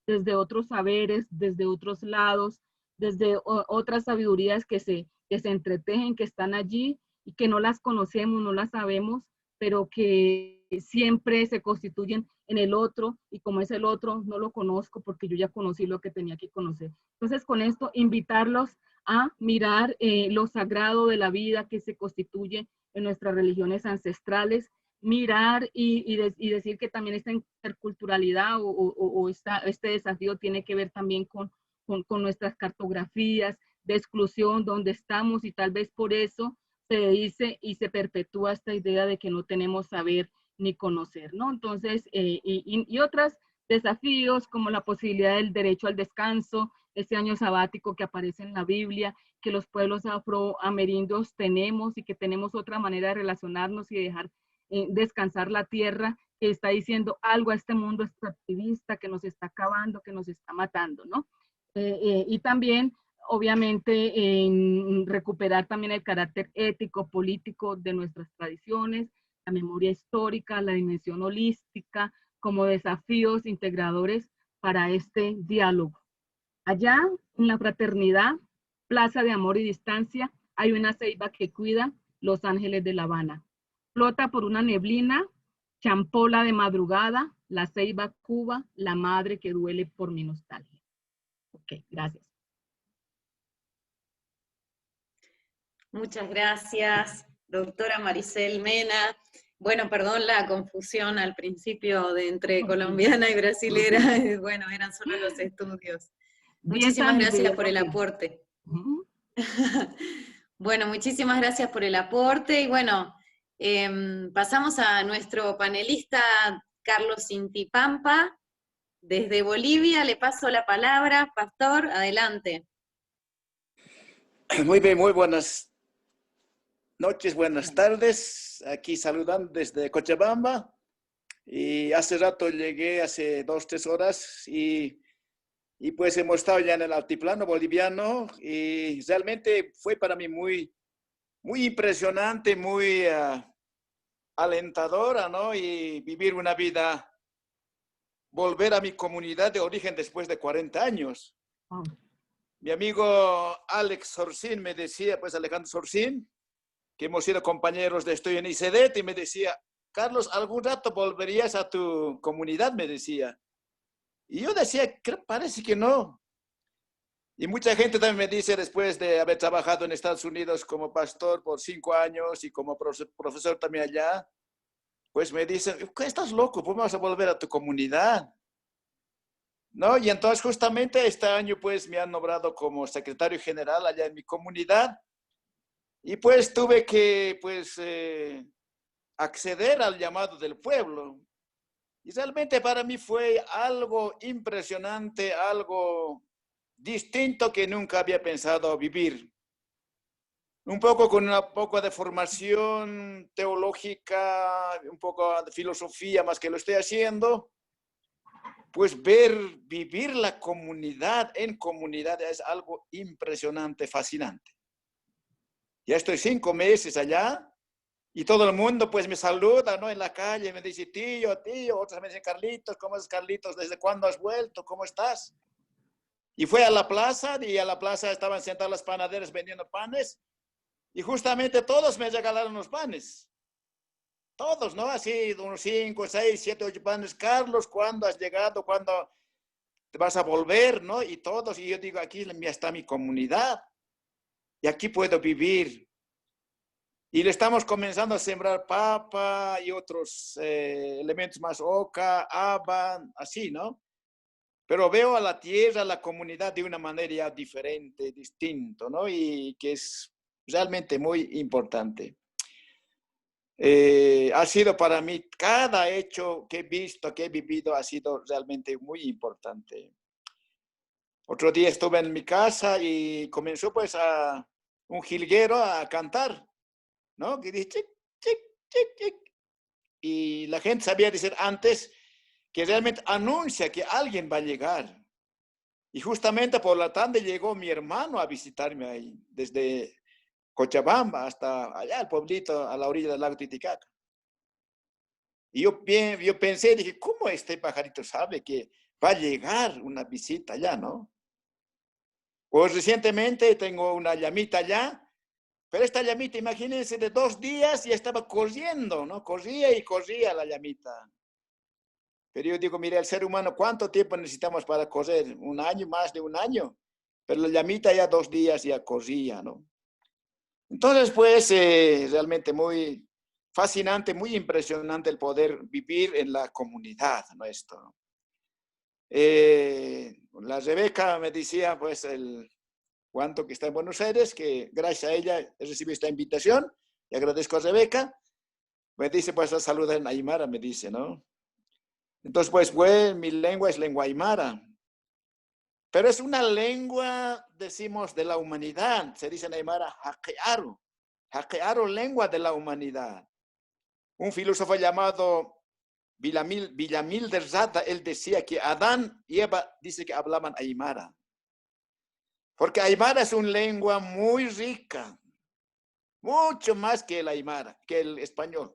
desde otros saberes, desde otros lados, desde otras sabidurías que se entretejen, que están allí y que no las conocemos, no las sabemos, pero que siempre se constituyen en el otro, y como es el otro, no lo conozco porque yo ya conocí lo que tenía que conocer. Entonces, con esto, invitarlos a mirar lo sagrado de la vida que se constituye en nuestras religiones ancestrales, mirar y decir que también esta interculturalidad o este desafío tiene que ver también con nuestras cartografías de exclusión, donde estamos, y tal vez por eso se dice y se perpetúa esta idea de que no tenemos saber ni conocer, ¿no? Entonces, y otros desafíos como la posibilidad del derecho al descanso, ese año sabático que aparece en la Biblia, que los pueblos afroamerindios tenemos y que tenemos otra manera de relacionarnos y de dejar descansar la tierra, que está diciendo algo a este mundo extractivista que nos está acabando, que nos está matando, ¿no? Y también obviamente en recuperar también el carácter ético, político de nuestras tradiciones, la memoria histórica, la dimensión holística, como desafíos integradores para este diálogo. Allá, en la fraternidad, Plaza de Amor y Distancia, hay una ceiba que cuida Los Ángeles de La Habana. Flota por una neblina, champola de madrugada, la ceiba Cuba, la madre que duele por mi nostalgia. Ok, gracias. Muchas gracias, doctora Maricel Mena. Bueno, perdón la confusión al principio de entre colombiana y brasilera. Bueno, eran solo los estudios. Muchísimas gracias por el aporte. Bueno, muchísimas gracias por el aporte. Y bueno, pasamos a nuestro panelista Carlos Intipampa. Desde Bolivia le paso la palabra. Pastor, adelante. Muy bien, muy buenas noches, buenas tardes. Aquí saludando desde Cochabamba. Y hace rato llegué, hace 2, 3 horas, y pues hemos estado ya en el altiplano boliviano, y realmente fue para mí muy impresionante, muy alentadora, ¿no? Y vivir una vida, volver a mi comunidad de origen después de 40 años. Mi amigo Alex Sorcín me decía, pues Alejandro Sorcín, que hemos sido compañeros de estudio en ICEDET, y me decía, Carlos, ¿algún rato volverías a tu comunidad? Me decía. Y yo decía, parece que no. Y mucha gente también me dice, después de haber trabajado en Estados Unidos como pastor por 5 años y como profesor también allá, pues me dicen, ¿estás loco? ¿Cómo vas a volver a tu comunidad? ¿No? Y entonces justamente este año pues me han nombrado como secretario general allá en mi comunidad, y pues tuve que pues acceder al llamado del pueblo. Y realmente para mí fue algo impresionante, algo distinto que nunca había pensado vivir. Un poco con un poco de formación teológica, un poco de filosofía más que lo estoy haciendo, pues vivir la comunidad en comunidad es algo impresionante, fascinante. Ya estoy 5 meses allá, Y todo el mundo pues me saluda, ¿no? En la calle, me dice, tío, tío. Otros me dicen, Carlitos, ¿cómo es Carlitos? ¿Desde cuándo has vuelto? ¿Cómo estás? Y fue a la plaza, y a la plaza estaban sentadas las panaderas vendiendo panes. Y justamente todos me regalaron los panes. Todos, ¿no? Así, unos 5, 6, 7, 8 panes. Carlos, ¿cuándo has llegado? ¿Cuándo te vas a volver? ¿No? Y todos, y yo digo, aquí está mi comunidad. Y aquí puedo vivir. Y le estamos comenzando a sembrar papa y otros elementos más, oca, haba, así, ¿no? Pero veo a la tierra, a la comunidad de una manera ya diferente, distinto, ¿no? Y que es realmente muy importante. Ha sido para mí, cada hecho que he visto, que he vivido, ha sido realmente muy importante. Otro día estuve en mi casa y comenzó pues un jilguero a cantar, ¿no? Que dice, chic, chic, chic, chic. Y la gente sabía decir antes que realmente anuncia que alguien va a llegar. Y justamente por la tarde llegó mi hermano a visitarme ahí, desde Cochabamba hasta allá, el pueblito a la orilla del lago Titicaca. Y yo pensé, dije, ¿cómo este pajarito sabe que va a llegar una visita allá, no? Pues recientemente tengo una llamita allá, pero esta llamita, imagínense, de 2 días ya estaba corriendo, ¿no? Corría y corría la llamita. Pero yo digo, mire, el ser humano, ¿cuánto tiempo necesitamos para correr? 1 año, más de 1 año. Pero la llamita ya 2 días ya corría, ¿no? Entonces, pues, realmente muy fascinante, muy impresionante el poder vivir en la comunidad, ¿no? Esto. La Rebeca me decía, pues, cuánto que está en Buenos Aires, que gracias a ella he recibido esta invitación, y agradezco a Rebeca. Me dice, pues, la saluda en Aymara, me dice, ¿no? Entonces, pues, mi lengua es lengua aymara. Pero es una lengua, decimos, de la humanidad. Se dice en aymara, hakearu. Hakearu, lengua de la humanidad. Un filósofo llamado Villamil de Zata, él decía que Adán y Eva dice que hablaban aymara. Porque aymara es una lengua muy rica. Mucho más que el aymara, que el español.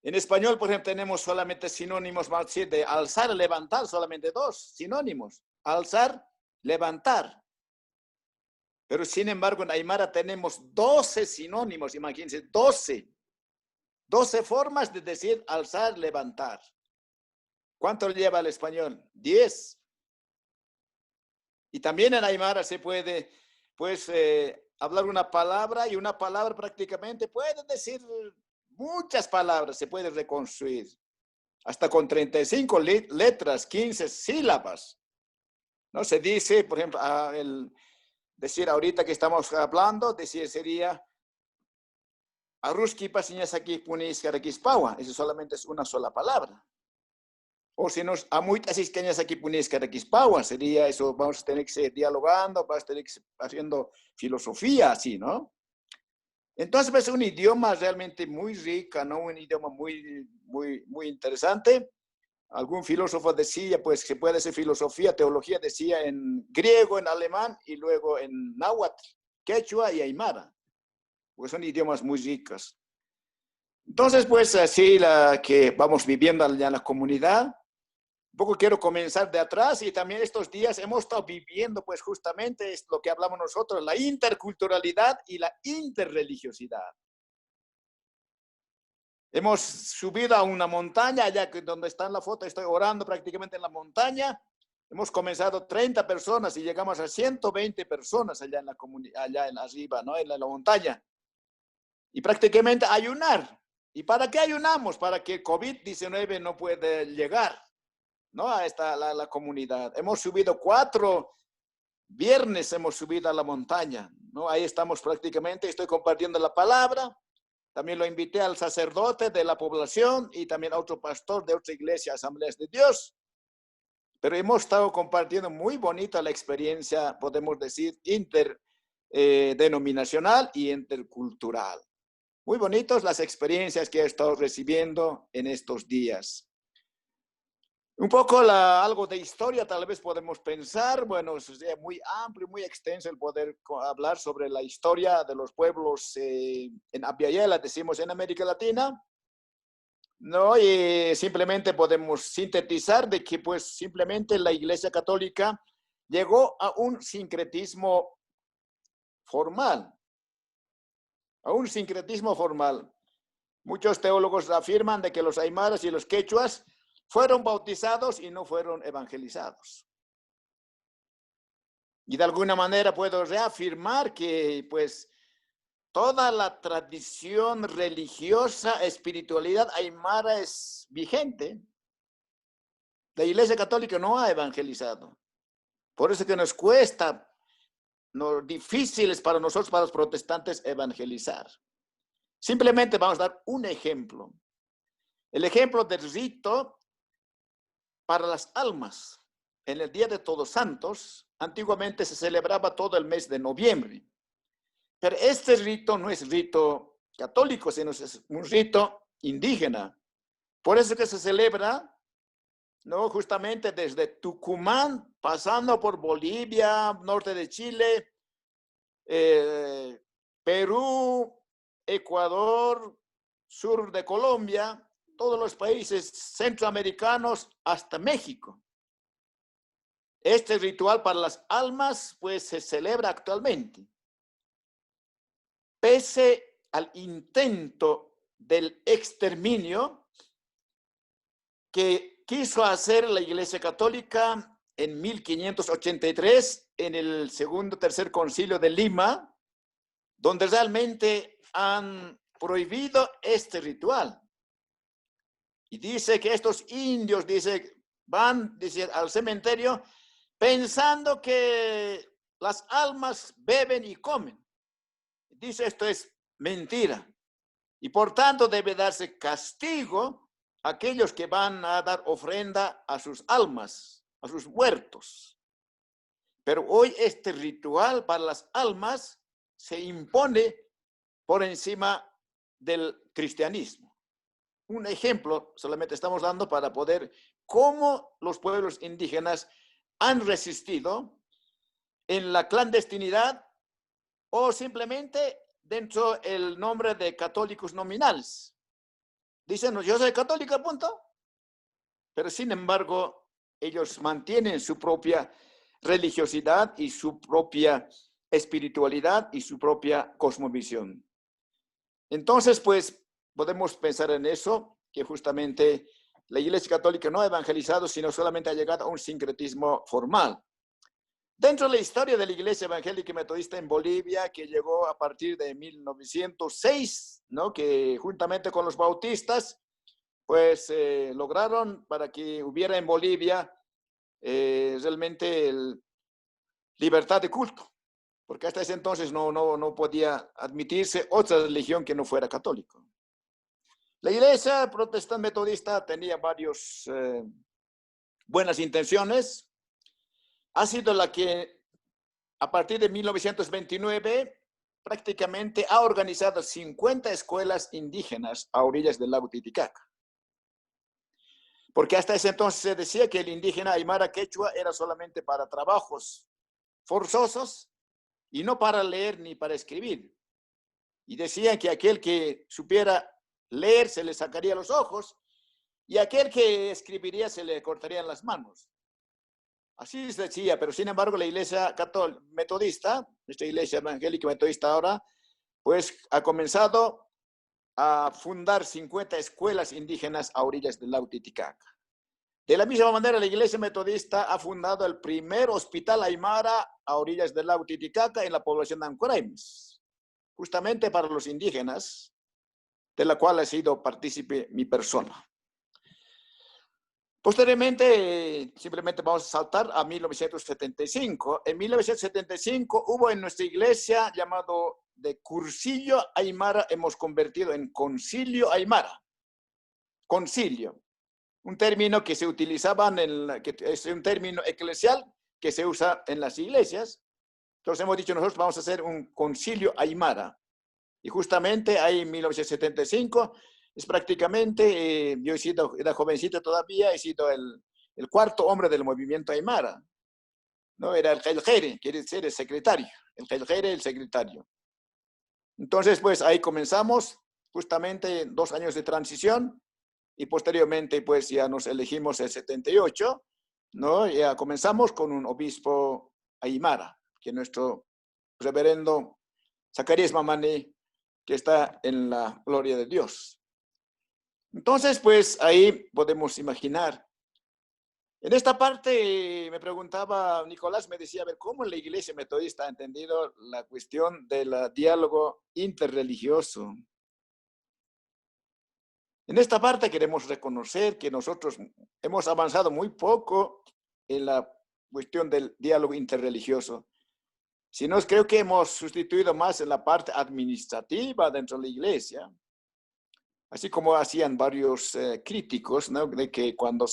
En español, por ejemplo, tenemos solamente sinónimos, vamos a decir, de alzar, levantar, solamente 2 sinónimos. Alzar, levantar. Pero sin embargo, en aymara tenemos 12 sinónimos, imagínense, 12. 12 formas de decir alzar, levantar. ¿Cuánto lleva el español? 10. Y también en aymara se puede, pues, hablar una palabra, y una palabra prácticamente puede decir muchas palabras, se puede reconstruir. Hasta con 35 letras, 15 sílabas. ¿No? Se dice, por ejemplo, decir ahorita que estamos hablando, decir sería Aruski pasiñasaki punis karakispawa. Eso solamente es una sola palabra. O si no, amuit asiscañasaki punis karakispawa. Sería eso, vamos a tener que seguir dialogando, vamos a tener que seguir haciendo filosofía así, ¿no? Entonces es un idioma realmente muy rico, ¿no? Un idioma muy, muy, muy interesante. Algún filósofo decía, pues, que puede ser filosofía, teología, decía en griego, en alemán, y luego en náhuatl, quechua y aymara. Pues son idiomas muy ricos. Entonces, pues, así que vamos viviendo allá en la comunidad. Un poco quiero comenzar de atrás, y también estos días hemos estado viviendo, pues, justamente es lo que hablamos nosotros, la interculturalidad y la interreligiosidad. Hemos subido a una montaña, allá donde está en la foto, estoy orando prácticamente en la montaña. Hemos comenzado 30 personas y llegamos a 120 personas allá en la comunidad, allá en arriba, ¿no? En la montaña. Y prácticamente ayunar. ¿Y para qué ayunamos? Para que COVID-19 no pueda llegar, ¿no? A la comunidad. Hemos subido 4 viernes, hemos subido a la montaña, ¿no? Ahí estamos prácticamente, estoy compartiendo la palabra. También lo invité al sacerdote de la población y también a otro pastor de otra iglesia, Asambleas de Dios. Pero hemos estado compartiendo muy bonita la experiencia, podemos decir, interdenominacional y intercultural. Muy bonitas las experiencias que he estado recibiendo en estos días. Un poco algo de historia tal vez podemos pensar. Bueno, es muy amplio, muy extenso el poder hablar sobre la historia de los pueblos en Abya, decimos en América Latina. No, y simplemente podemos sintetizar de que pues simplemente la Iglesia Católica llegó a un sincretismo formal. A un sincretismo formal. Muchos teólogos afirman de que los aymaras y los quechuas fueron bautizados y no fueron evangelizados. Y de alguna manera puedo reafirmar que pues toda la tradición religiosa, espiritualidad aymara es vigente. La Iglesia Católica no ha evangelizado. Por eso que nos cuesta, no, difíciles para nosotros, para los protestantes, evangelizar. Simplemente vamos a dar un ejemplo. El ejemplo del rito para las almas. En el Día de Todos Santos, antiguamente se celebraba todo el mes de noviembre. Pero este rito no es rito católico, sino es un rito indígena. Por eso que se celebra, ¿no? Justamente desde Tucumán, pasando por Bolivia, norte de Chile, Perú, Ecuador, sur de Colombia, todos los países centroamericanos hasta México. Este ritual para las almas, pues, se celebra actualmente. Pese al intento del exterminio que quiso hacer la Iglesia Católica en 1583, en el tercer concilio de Lima, donde realmente han prohibido este ritual. Y dice que estos indios, van al cementerio pensando que las almas beben y comen. Dice, esto es mentira. Y por tanto debe darse castigo a aquellos que van a dar ofrenda a sus almas, a sus muertos. Pero hoy este ritual para las almas se impone por encima del cristianismo. Un ejemplo solamente estamos dando para poder cómo los pueblos indígenas han resistido en la clandestinidad o simplemente dentro del nombre de católicos nominales. Dicen, yo soy católico, punto. Pero sin embargo, ellos mantienen su propia religiosidad y su propia espiritualidad y su propia cosmovisión. Entonces, pues, podemos pensar en eso, que justamente la Iglesia Católica no ha evangelizado, sino solamente ha llegado a un sincretismo formal. Dentro de la historia de la Iglesia Evangélica Metodista en Bolivia, que llegó a partir de 1906, ¿no? Que juntamente con los bautistas, pues lograron para que hubiera en Bolivia realmente libertad de culto, porque hasta ese entonces no podía admitirse otra religión que no fuera católico. La Iglesia Protestante Metodista tenía varias buenas intenciones. Ha sido la que a partir de 1929 prácticamente ha organizado 50 escuelas indígenas a orillas del lago Titicaca. Porque hasta ese entonces se decía que el indígena aymara quechua era solamente para trabajos forzosos y no para leer ni para escribir. Y decían que aquel que supiera leer se le sacaría los ojos y aquel que escribiría se le cortarían las manos. Así se decía, pero sin embargo la Iglesia Católica Metodista, esta Iglesia Evangélica Metodista ahora, pues ha comenzado a fundar 50 escuelas indígenas a orillas del lago Titicaca. De la misma manera, la Iglesia Metodista ha fundado el primer hospital aymara a orillas del lago Titicaca en la población de Ancoraimes, justamente para los indígenas, de la cual ha sido partícipe mi persona. Posteriormente, simplemente vamos a saltar a 1975. En 1975 hubo en nuestra iglesia llamado de Cursillo Aymara, hemos convertido en Concilio Aymara. Concilio, un término que se utilizaba, que es un término eclesial que se usa en las iglesias. Entonces hemos dicho nosotros vamos a hacer un Concilio Aymara. Y justamente ahí en 1975 es prácticamente, yo era jovencito todavía, he sido el cuarto hombre del movimiento Aymara, ¿no? Era el Jelgere, quiere decir el secretario, el Jelgere, el secretario. Entonces, pues ahí comenzamos, justamente 2 años de transición, y posteriormente, pues ya nos elegimos el 78, ¿no? Ya comenzamos con un obispo Aymara, que es nuestro reverendo Zacarías Mamani, que está en la gloria de Dios. Entonces, pues ahí podemos imaginar. En esta parte me preguntaba, Nicolás me decía, a ver, ¿cómo la Iglesia Metodista ha entendido la cuestión del diálogo interreligioso? En esta parte queremos reconocer que nosotros hemos avanzado muy poco en la cuestión del diálogo interreligioso. Si no, creo que hemos sustituido más en la parte administrativa dentro de la Iglesia, así como hacían varios críticos, ¿no? De que cuando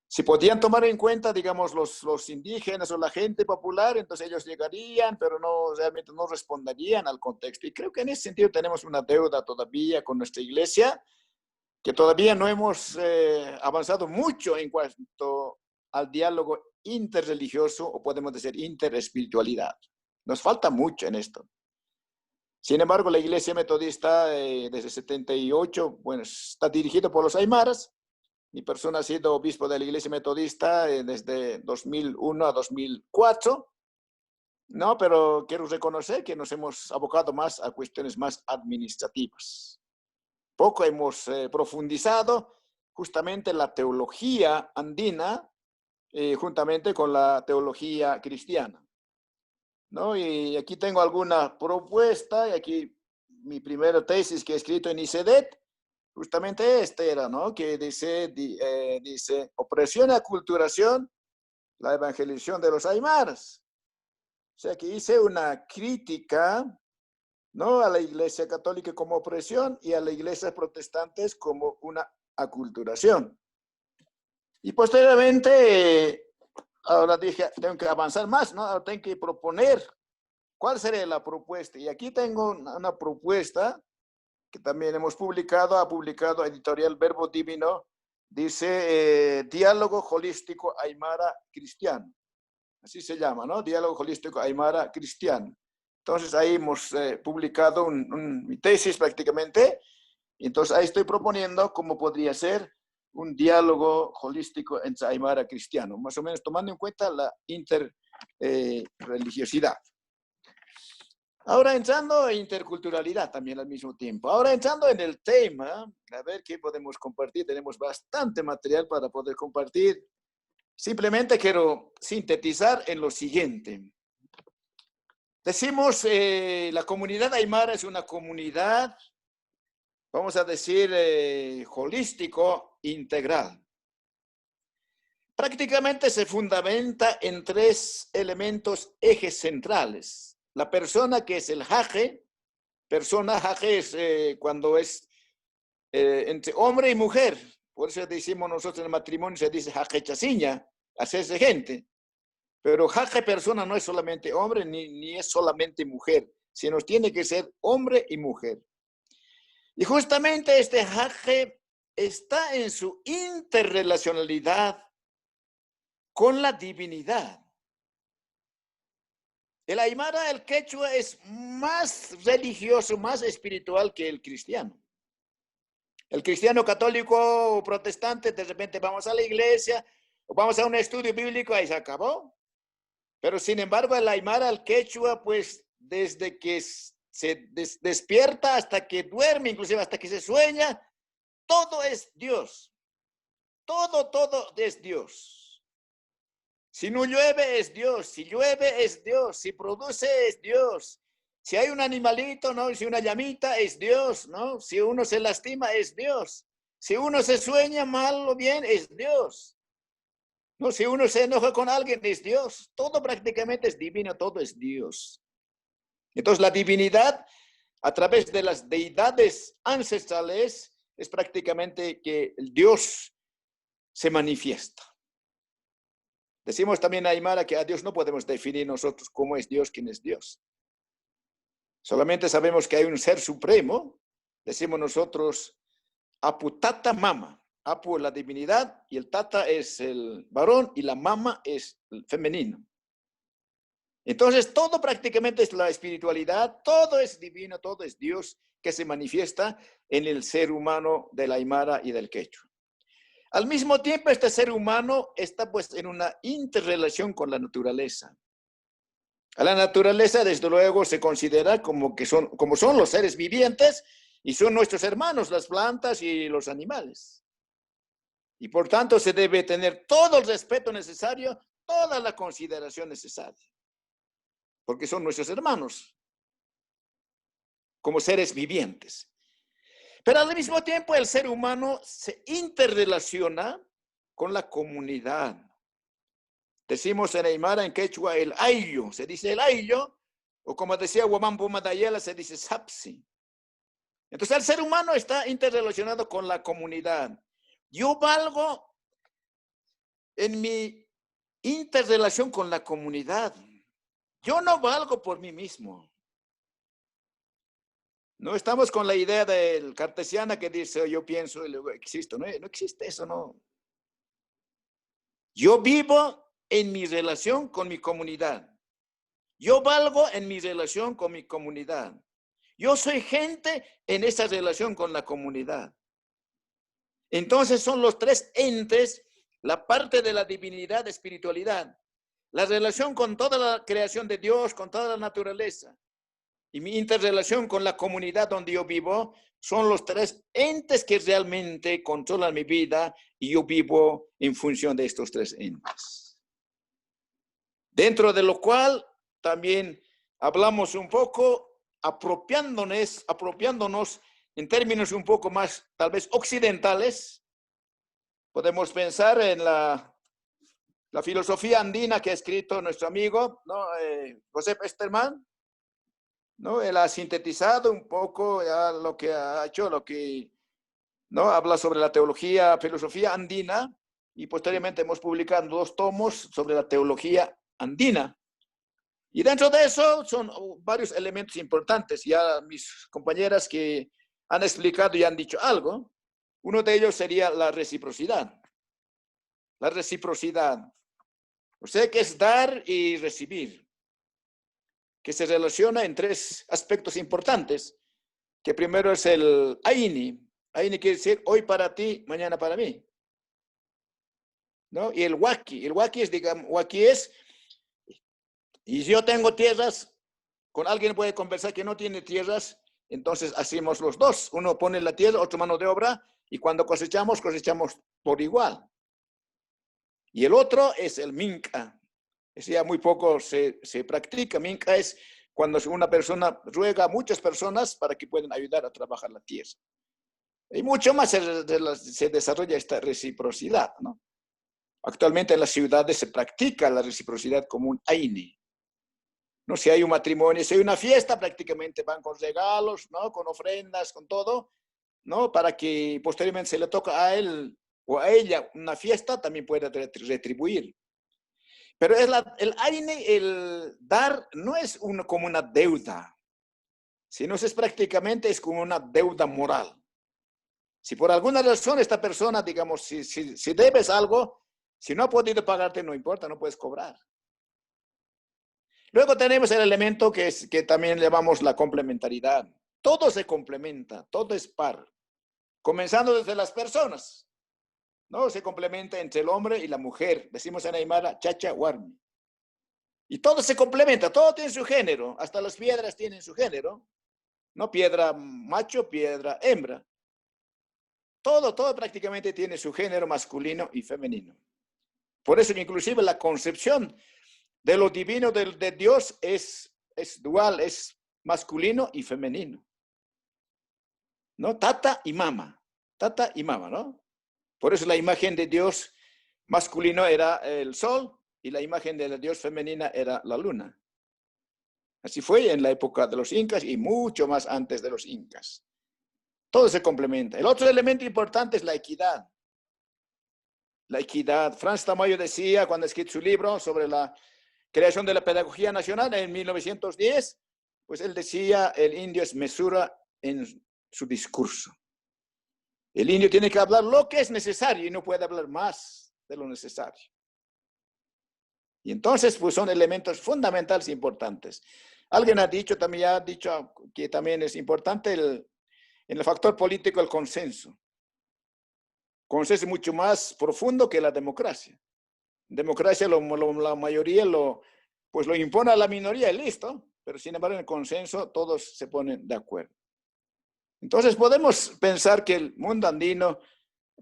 si podían tomar en cuenta, digamos, los indígenas o la gente popular, entonces ellos llegarían, pero realmente no responderían al contexto. Y creo que en ese sentido tenemos una deuda todavía con nuestra Iglesia, que todavía no hemos avanzado mucho en cuanto al diálogo interreligioso, o podemos decir interespiritualidad. Nos falta mucho en esto. Sin embargo, la Iglesia Metodista desde 78, bueno, está dirigida por los Aymaras. Mi persona ha sido obispo de la Iglesia Metodista desde 2001 a 2004, ¿no? Pero quiero reconocer que nos hemos abocado más a cuestiones más administrativas. Poco hemos profundizado justamente la teología andina, juntamente con la teología cristiana, ¿no? Y aquí tengo alguna propuesta, y aquí mi primera tesis que he escrito en ICEDET, justamente este era, ¿no? Que dice, opresión y aculturación, la evangelización de los aymaras. O sea, que hice una crítica, ¿no? A la Iglesia Católica como opresión y a la Iglesia Protestantes como una aculturación. Y posteriormente, ahora dije, tengo que avanzar más, ¿no? Ahora tengo que proponer cuál sería la propuesta. Y aquí tengo una propuesta que también hemos publicado, ha publicado Editorial Verbo Divino, dice diálogo holístico aymara cristiano. Así se llama, ¿no? Diálogo holístico aymara cristiano. Entonces ahí hemos publicado mi tesis prácticamente, y entonces ahí estoy proponiendo cómo podría ser un diálogo holístico entre aymara cristiano, más o menos tomando en cuenta la interreligiosidad. Ahora entrando en interculturalidad también al mismo tiempo. Ahora entrando en el tema, a ver qué podemos compartir. Tenemos bastante material para poder compartir. Simplemente quiero sintetizar en lo siguiente. Decimos, la comunidad aymara es una comunidad, vamos a decir, holístico, integral. Prácticamente se fundamenta en 3 elementos, ejes centrales. La persona, que es el jaje. Persona, jaje es cuando es entre hombre y mujer. Por eso decimos nosotros en el matrimonio, se dice jaje chasiña, hacerse gente. Pero jaje persona no es solamente hombre ni es solamente mujer, sino tiene que ser hombre y mujer. Y justamente este jaje está en su interrelacionalidad con la divinidad. El aymara, el quechua, es más religioso, más espiritual que el cristiano. El cristiano católico o protestante, de repente vamos a la iglesia, o vamos a un estudio bíblico, ahí se acabó. Pero sin embargo, el aymara, el quechua, pues desde que se despierta hasta que duerme, inclusive hasta que se sueña, todo es Dios. Todo es Dios. Si no llueve, es Dios. Si llueve, es Dios. Si produce, es Dios. Si hay un animalito, ¿no? Si una llamita, es Dios, ¿no? Si uno se lastima, es Dios. Si uno se sueña mal o bien, es Dios. No, si uno se enoja con alguien, es Dios. Todo prácticamente es divino, todo es Dios. Entonces, la divinidad, a través de las deidades ancestrales, es prácticamente que el Dios se manifiesta. Decimos también aymara que a Dios no podemos definir nosotros cómo es Dios, quién es Dios. Solamente sabemos que hay un ser supremo. Decimos nosotros, aputata mama. Apu es la divinidad, y el Tata es el varón, y la Mama es el femenino. Entonces, todo prácticamente es la espiritualidad, todo es divino, todo es Dios que se manifiesta en el ser humano del Aymara y del Quechua. Al mismo tiempo, este ser humano está pues en una interrelación con la naturaleza. A la naturaleza, desde luego, se considera como son los seres vivientes y son nuestros hermanos, las plantas y los animales. Y por tanto, se debe tener todo el respeto necesario, toda la consideración necesaria. Porque son nuestros hermanos, como seres vivientes. Pero al mismo tiempo el ser humano se interrelaciona con la comunidad. Decimos en Aymara, en Quechua, el ayllo, se dice el ayllo, o como decía Huamampo Madayala, se dice sapsi. Entonces el ser humano está interrelacionado con la comunidad. Yo valgo en mi interrelación con la comunidad. Yo no valgo por mí mismo. No estamos con la idea del cartesiana que dice yo pienso y luego existo. No existe eso, no. Yo vivo en mi relación con mi comunidad. Yo valgo en mi relación con mi comunidad. Yo soy gente en esa relación con la comunidad. Entonces son los tres entes, la parte de la divinidad, espiritualidad, la relación con toda la creación de Dios, con toda la naturaleza, y mi interrelación con la comunidad donde yo vivo, son los tres entes que realmente controlan mi vida y yo vivo en función de estos tres entes. Dentro de lo cual también hablamos un poco apropiándonos en términos un poco más tal vez occidentales. Podemos pensar en la filosofía andina que ha escrito nuestro amigo, ¿no? Joseph Esterman. ¿No? Él ha sintetizado un poco ya lo que ha hecho, ¿no? Habla sobre la filosofía andina, y posteriormente hemos publicado 2 tomos sobre la teología andina. Y dentro de eso son varios elementos importantes. Ya mis compañeras que han explicado y han dicho algo. Uno de ellos sería la reciprocidad. La reciprocidad. O sea, que es dar y recibir, que se relaciona en 3 aspectos importantes, que primero es el Aini. Aini quiere decir hoy para ti, mañana para mí, ¿no? Y el Waki es, digamos, Waki es, y si yo tengo tierras, con alguien puede conversar que no tiene tierras, entonces hacemos los dos. Uno pone la tierra, otro mano de obra, y cuando cosechamos por igual. Y el otro es el Minca. Ese ya muy poco se practica. Minca es cuando una persona ruega a muchas personas para que puedan ayudar a trabajar la tierra. Y mucho más se desarrolla esta reciprocidad, ¿no? Actualmente en las ciudades se practica la reciprocidad como un aini. ¿No? Si hay un matrimonio, si hay una fiesta, prácticamente van con regalos, ¿no? Con ofrendas, con todo, ¿no? Para que posteriormente se le toca a él o a ella una fiesta, también pueda retribuir. Pero el aine, el dar, no es como una deuda, sino es prácticamente como una deuda moral. Si por alguna razón esta persona, digamos, si debes algo, si no ha podido pagarte, no importa, no puedes cobrar. Luego tenemos el elemento que también llamamos la complementariedad. Todo se complementa, todo es par. Comenzando desde las personas, ¿no? Se complementa entre el hombre y la mujer. Decimos en Aymara, chacha, warmi. Y todo se complementa, todo tiene su género. Hasta las piedras tienen su género. No piedra macho, piedra hembra. Todo prácticamente tiene su género masculino y femenino. Por eso inclusive la concepción de lo divino de Dios es dual, es masculino y femenino. ¿No? Tata y mama, ¿no? Por eso la imagen de Dios masculino era el sol y la imagen de la Dios femenina era la luna. Así fue en la época de los incas y mucho más antes de los incas. Todo se complementa. El otro elemento importante es la equidad. La equidad. Franz Tamayo decía cuando escribió su libro sobre la creación de la pedagogía nacional en 1910, pues él decía, el indio es mesura en su discurso. El indio tiene que hablar lo que es necesario y no puede hablar más de lo necesario. Y entonces, pues son elementos fundamentales e importantes. Alguien ha dicho que también es importante en el factor político el consenso. Consenso mucho más profundo que la democracia. Democracia, la mayoría pues lo impone a la minoría y listo. Pero sin embargo, en el consenso todos se ponen de acuerdo. Entonces podemos pensar que el mundo andino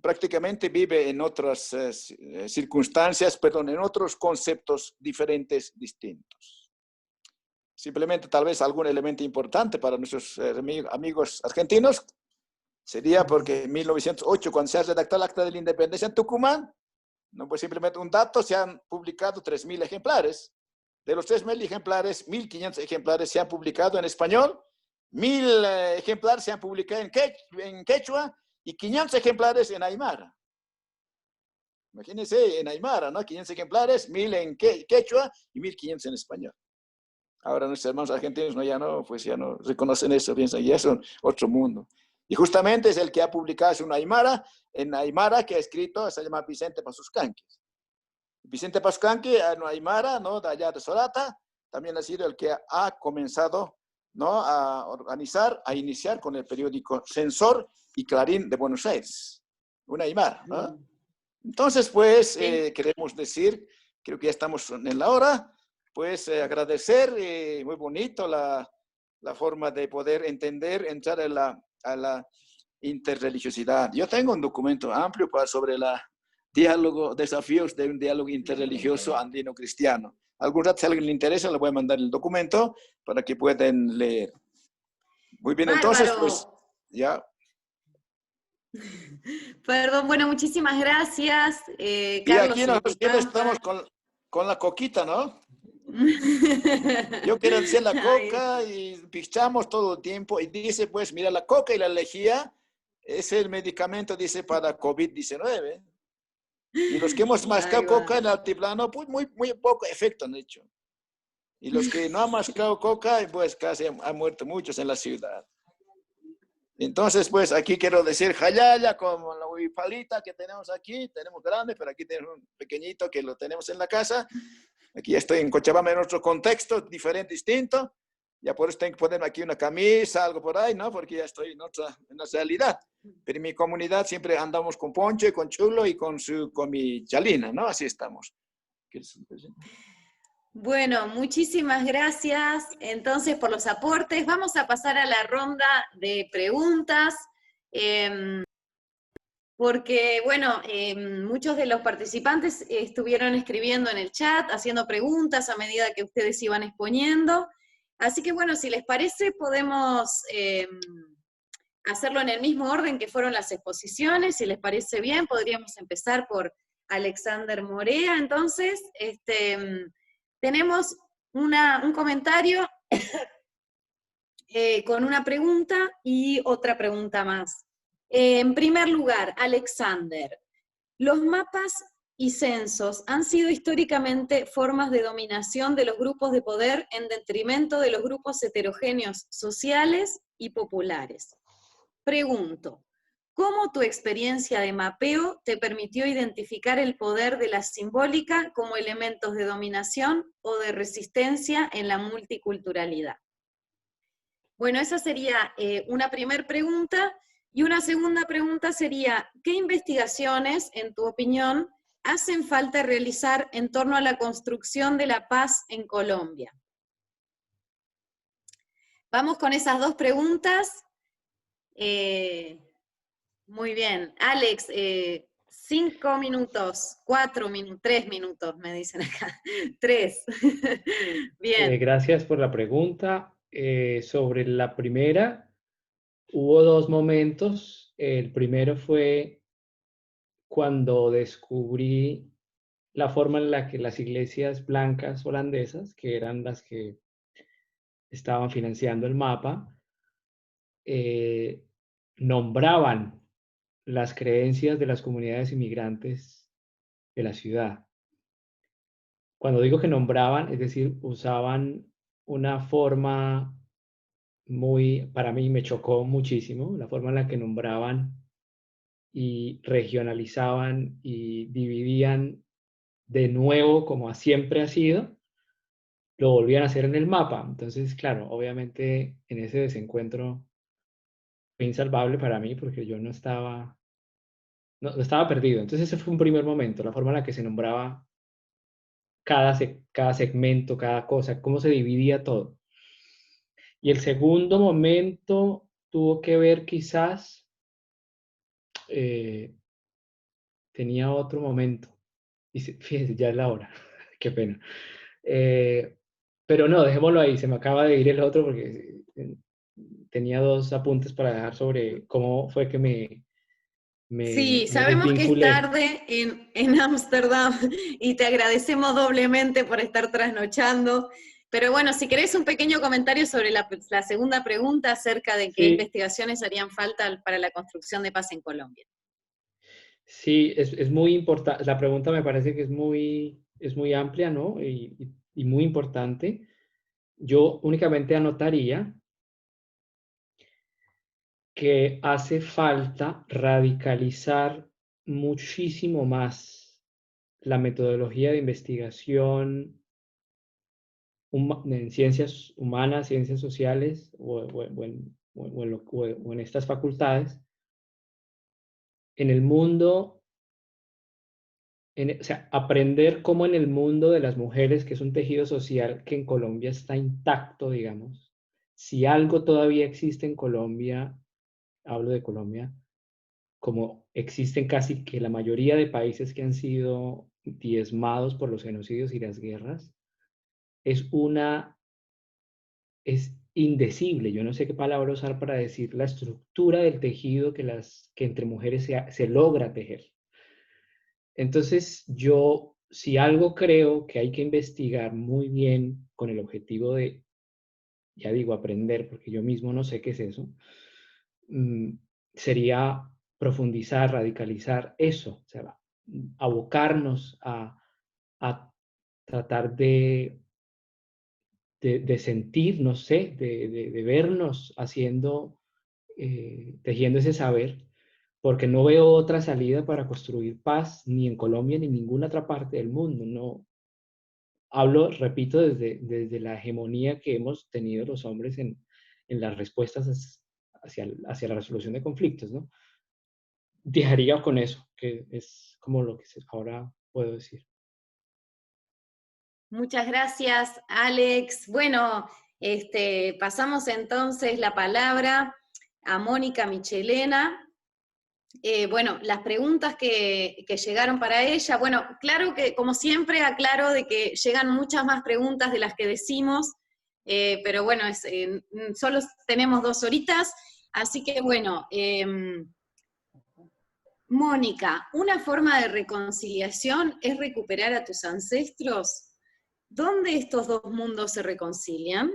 prácticamente vive en otras circunstancias, en otros conceptos diferentes, distintos. Simplemente tal vez algún elemento importante para nuestros amigos argentinos sería porque en 1908, cuando se ha redactado el Acta de la Independencia en Tucumán, no pues simplemente un dato, se han publicado 3.000 ejemplares. De los 3.000 ejemplares, 1.500 ejemplares se han publicado en español, 1.000 ejemplares se han publicado en quechua y 500 ejemplares en aymara. Imagínense, en aymara, ¿no? 500 ejemplares, 1.000 en quechua y 1.500 en español. Ahora nuestros hermanos argentinos ya no reconocen eso, piensan, ya son otro mundo. Y justamente es el que ha publicado en aymara, que ha escrito, se llama Vicente Pasuscanqui. Vicente Pasuscanqui, en aymara, ¿no? De allá de Sorata, también ha sido el que ha comenzado, ¿no? a iniciar con el periódico Censor y Clarín de Buenos Aires, una aymara, ¿no? Entonces, pues, queremos decir, creo que ya estamos en la hora, pues agradecer, muy bonito la forma de poder entrar a la interreligiosidad. Yo tengo un documento amplio sobre desafíos de un diálogo interreligioso andino-cristiano. Algún rato, si a alguien le interesa, le voy a mandar el documento para que puedan leer. Muy bien, Bárbaro. Entonces, pues, ya. Perdón, bueno, muchísimas gracias, Y Carlos. aquí nosotros estamos con la coquita, ¿no? Yo quiero decir la coca y pichamos todo el tiempo. Y dice, pues, mira, la coca y la lejía es el medicamento, dice, para COVID-19. Y los que hemos mascado coca en el altiplano, pues muy poco efecto han hecho. Y los que no han mascado coca, pues casi han muerto muchos en la ciudad. Entonces, pues aquí quiero decir jayaya, como la huipalita que tenemos aquí, tenemos grande, pero aquí tenemos un pequeño que lo tenemos en la casa. Aquí estoy en Cochabamba en otro contexto diferente, distinto. Ya por eso tengo que ponerme aquí una camisa, algo por ahí, ¿no? Porque ya estoy en otra realidad. Pero en mi comunidad siempre andamos con poncho, con chulo y con mi chalina, ¿no? Así estamos. Bueno, muchísimas gracias entonces por los aportes. Vamos a pasar a la ronda de preguntas, porque bueno, muchos de los participantes estuvieron escribiendo en el chat, haciendo preguntas a medida que ustedes iban exponiendo. Así que bueno, si les parece, podemos hacerlo en el mismo orden que fueron las exposiciones. Si les parece bien, podríamos empezar por Alexander Morea. Entonces, tenemos un comentario con una pregunta y otra pregunta más. En primer lugar, Alexander, los mapas y censos han sido históricamente formas de dominación de los grupos de poder en detrimento de los grupos heterogéneos sociales y populares. Pregunto, ¿cómo tu experiencia de mapeo te permitió identificar el poder de la simbólica como elementos de dominación o de resistencia en la multiculturalidad? Bueno, esa sería una primera pregunta, y una segunda pregunta sería, ¿qué investigaciones, en tu opinión, hacen falta realizar en torno a la construcción de la paz en Colombia? Vamos con esas dos preguntas. Muy bien. Alex, 5 minutos, 4 minutos, 3 minutos, me dicen acá. 3. Bien. Gracias por la pregunta. Sobre la primera, hubo dos momentos. El primero fue cuando descubrí la forma en la que las iglesias blancas holandesas, que eran las que estaban financiando el mapa, nombraban las creencias de las comunidades inmigrantes de la ciudad. Cuando digo que nombraban, es decir, usaban una forma para mí me chocó muchísimo, la forma en la que nombraban y regionalizaban y dividían de nuevo, como siempre ha sido, lo volvían a hacer en el mapa. Entonces, claro, obviamente en ese desencuentro fue insalvable para mí porque yo no estaba perdido. Entonces ese fue un primer momento, la forma en la que se nombraba cada segmento, cada cosa, cómo se dividía todo. Y el segundo momento tuvo que ver quizás, tenía otro momento, y fíjense, ya es la hora, qué pena. Pero no, dejémoslo ahí, se me acaba de ir el otro porque tenía dos apuntes para dejar sobre cómo fue que me Sí, sabemos que es desvinculé. tarde en Ámsterdam y te agradecemos doblemente por estar trasnochando. Pero bueno, si querés un pequeño comentario sobre la segunda pregunta acerca de qué Sí. investigaciones harían falta para la construcción de paz en Colombia. Sí, es muy importante. La pregunta me parece que es muy amplia, ¿no? Y muy importante. Yo únicamente anotaría que hace falta radicalizar muchísimo más la metodología de investigación en ciencias humanas, ciencias sociales o en estas facultades en el mundo. O sea, aprender cómo en el mundo de las mujeres, que es un tejido social que en Colombia está intacto, digamos, si algo todavía existe en Colombia, hablo de Colombia, como existen casi que la mayoría de países que han sido diezmados por los genocidios y las guerras, es indecible. Yo no sé qué palabra usar para decir la estructura del tejido que entre mujeres se logra tejer. Entonces, yo, si algo creo que hay que investigar muy bien con el objetivo de, ya digo, aprender, porque yo mismo no sé qué es eso, sería profundizar, radicalizar eso, o sea, abocarnos a tratar de sentir, no sé, de vernos haciendo, tejiendo ese saber, porque no veo otra salida para construir paz ni en Colombia ni en ninguna otra parte del mundo. No hablo, repito, desde la hegemonía que hemos tenido los hombres en las respuestas hacia la resolución de conflictos, ¿no? Dejaría con eso, que es como lo que ahora puedo decir. Muchas gracias, Alex. Bueno, pasamos entonces la palabra a Mónica Michelena. Bueno, las preguntas que llegaron para ella, bueno, claro que como siempre aclaro de que llegan muchas más preguntas de las que decimos, pero bueno, solo tenemos 2 horitas, así que bueno, Mónica, una forma de reconciliación es recuperar a tus ancestros. ¿Dónde estos dos mundos se reconcilian?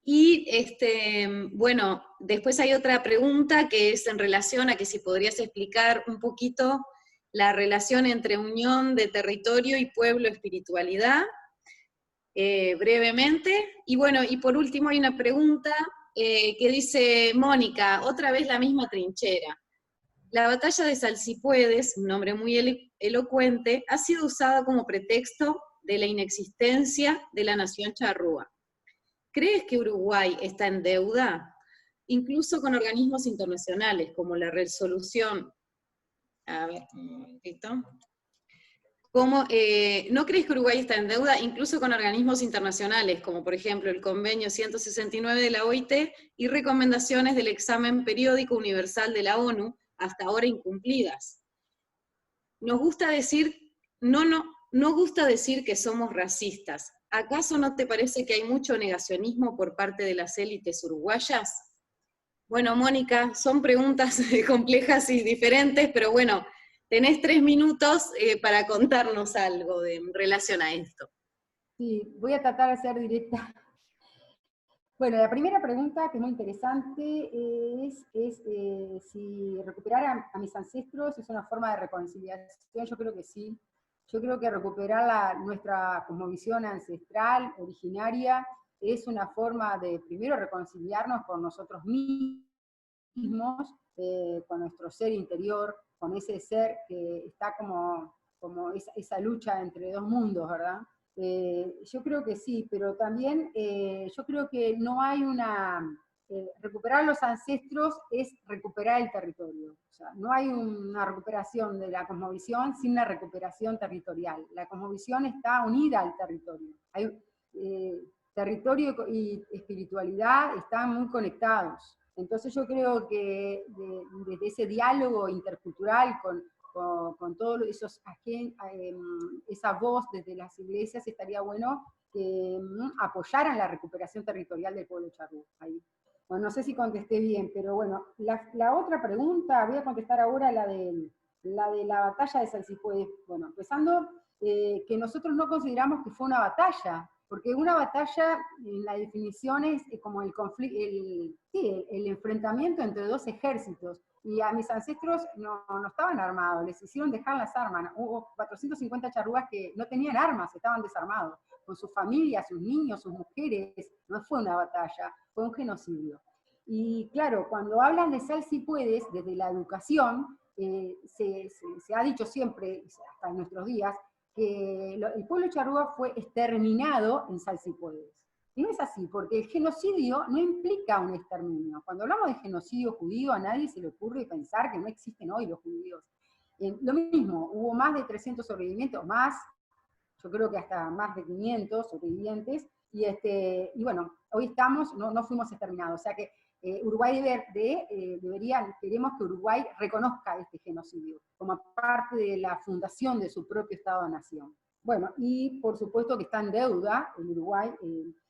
Y bueno, después hay otra pregunta que es en relación a que si podrías explicar un poquito la relación entre unión de territorio y pueblo espiritualidad, brevemente. Y bueno, y por último hay una pregunta que dice, Mónica, otra vez la misma trinchera. La batalla de Salsipuedes, un nombre muy elocuente, ha sido usada como pretexto de la inexistencia de la nación charrúa. ¿Crees que Uruguay está en deuda? Incluso con organismos internacionales, como la resolución... A ver, un momentito. ¿No crees que Uruguay está en deuda incluso con organismos internacionales, como por ejemplo el convenio 169 de la OIT y recomendaciones del examen periódico universal de la ONU, hasta ahora incumplidas? Nos gusta decir, no gusta decir que somos racistas. ¿Acaso no te parece que hay mucho negacionismo por parte de las élites uruguayas? Bueno, Mónica, son preguntas complejas y diferentes, pero bueno, tenés 3 minutos para contarnos algo en relación a esto. Sí, voy a tratar de ser directa. Bueno, la primera pregunta, que es muy interesante, es si recuperar a mis ancestros es una forma de reconciliación. Yo creo que sí. Yo creo que recuperar nuestra cosmovisión ancestral, originaria, es una forma de primero reconciliarnos con nosotros mismos, mismos, con nuestro ser interior, con ese ser que está como esa lucha entre dos mundos, ¿verdad? Yo creo que sí, pero también yo creo que no hay recuperar los ancestros es recuperar el territorio. O sea, no hay una recuperación de la cosmovisión sin una recuperación territorial. La cosmovisión está unida al territorio. Territorio y espiritualidad están muy conectados. Entonces yo creo que desde ese diálogo intercultural con todos esos esa voz desde las iglesias, estaría bueno que apoyaran la recuperación territorial del pueblo charrúa. Ahí. Bueno, no sé si contesté bien, pero bueno, la otra pregunta, voy a contestar ahora la de la batalla de Salsipuedes. Bueno, empezando, que nosotros no consideramos que fue una batalla, porque una batalla, en la definición, es como el conflicto, el enfrentamiento entre dos ejércitos. Y a mis ancestros no estaban armados, les hicieron dejar las armas. Hubo 450 charrúas que no tenían armas, estaban desarmados, con sus familias, sus niños, sus mujeres. No fue una batalla, fue un genocidio. Y claro, cuando hablan de Salsipuedes, desde la educación, se ha dicho siempre, hasta en nuestros días, que el pueblo charrúa fue exterminado en Salsipuedes. Y no es así, porque el genocidio no implica un exterminio. Cuando hablamos de genocidio judío, a nadie se le ocurre pensar que no existen hoy los judíos. Lo mismo, hubo más de 300 sobrevivientes, más, yo creo que hasta más de 500 sobrevivientes, y bueno, hoy estamos, no fuimos exterminados. O sea que Uruguay queremos que Uruguay reconozca este genocidio, como parte de la fundación de su propio Estado-Nación. Bueno, y por supuesto que está en deuda el Uruguay,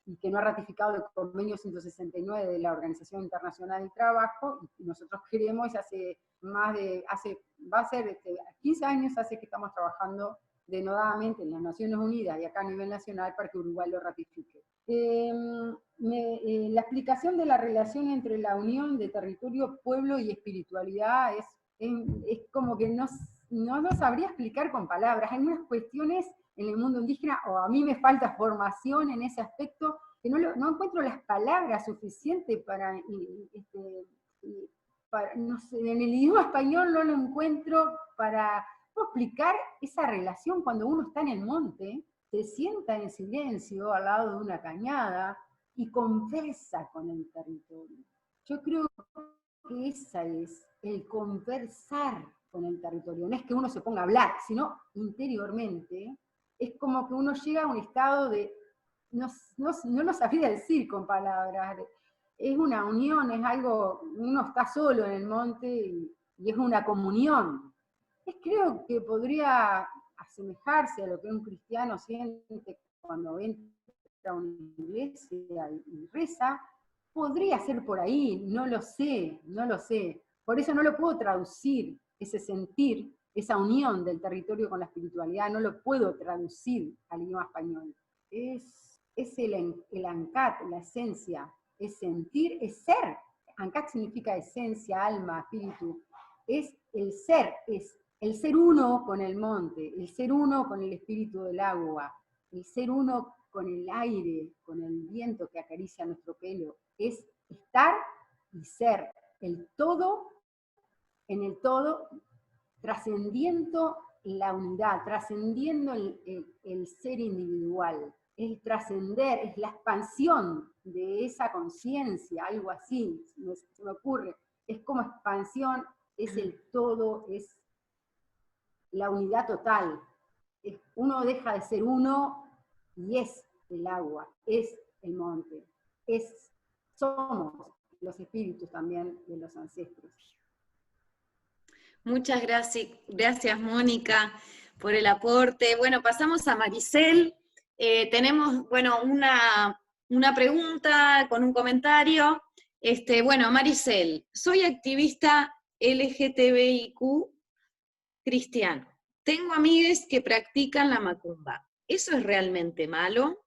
y que no ha ratificado el convenio 169 de la Organización Internacional del Trabajo, y nosotros queremos, va a ser 15 años hace que estamos trabajando denodadamente en las Naciones Unidas y acá a nivel nacional para que Uruguay lo ratifique. La explicación de la relación entre la unión de territorio, pueblo y espiritualidad es como que no lo sabría explicar con palabras. Hay unas cuestiones en el mundo indígena, o a mí me falta formación en ese aspecto, que no encuentro las palabras suficientes para no sé, en el idioma español no lo encuentro para explicar esa relación cuando uno está en el monte, se sienta en silencio al lado de una cañada y conversa con el territorio. Yo creo que esa es el conversar con el territorio. No es que uno se ponga a hablar, sino interiormente es como que uno llega a un estado de, no lo sabría decir con palabras, es una unión, es algo, uno está solo en el monte y es una comunión. Creo que podría asemejarse a lo que un cristiano siente cuando entra a una iglesia y reza, podría ser por ahí, no lo sé. Por eso no lo puedo traducir, ese sentir, esa unión del territorio con la espiritualidad, no lo puedo traducir al idioma español. Es el ANCAT, la esencia, es sentir, es ser. ANCAT significa esencia, alma, espíritu. Es el ser, es el ser uno con el monte, el ser uno con el espíritu del agua, el ser uno con el aire, con el viento que acaricia nuestro pelo. Es estar y ser, el todo en el todo, trascendiendo la unidad, trascendiendo el ser individual. El trascender, es la expansión de esa conciencia, algo así, se me ocurre. Es como expansión, es el todo, es la unidad total. Uno deja de ser uno y es el agua, es el monte, somos los espíritus también de los ancestros. Muchas gracias Mónica por el aporte. Bueno, pasamos a Maricel. Tenemos, bueno, una pregunta con un comentario. Bueno, Maricel, soy activista LGTBIQ cristiano. Tengo amigues que practican la macumba. ¿Eso es realmente malo?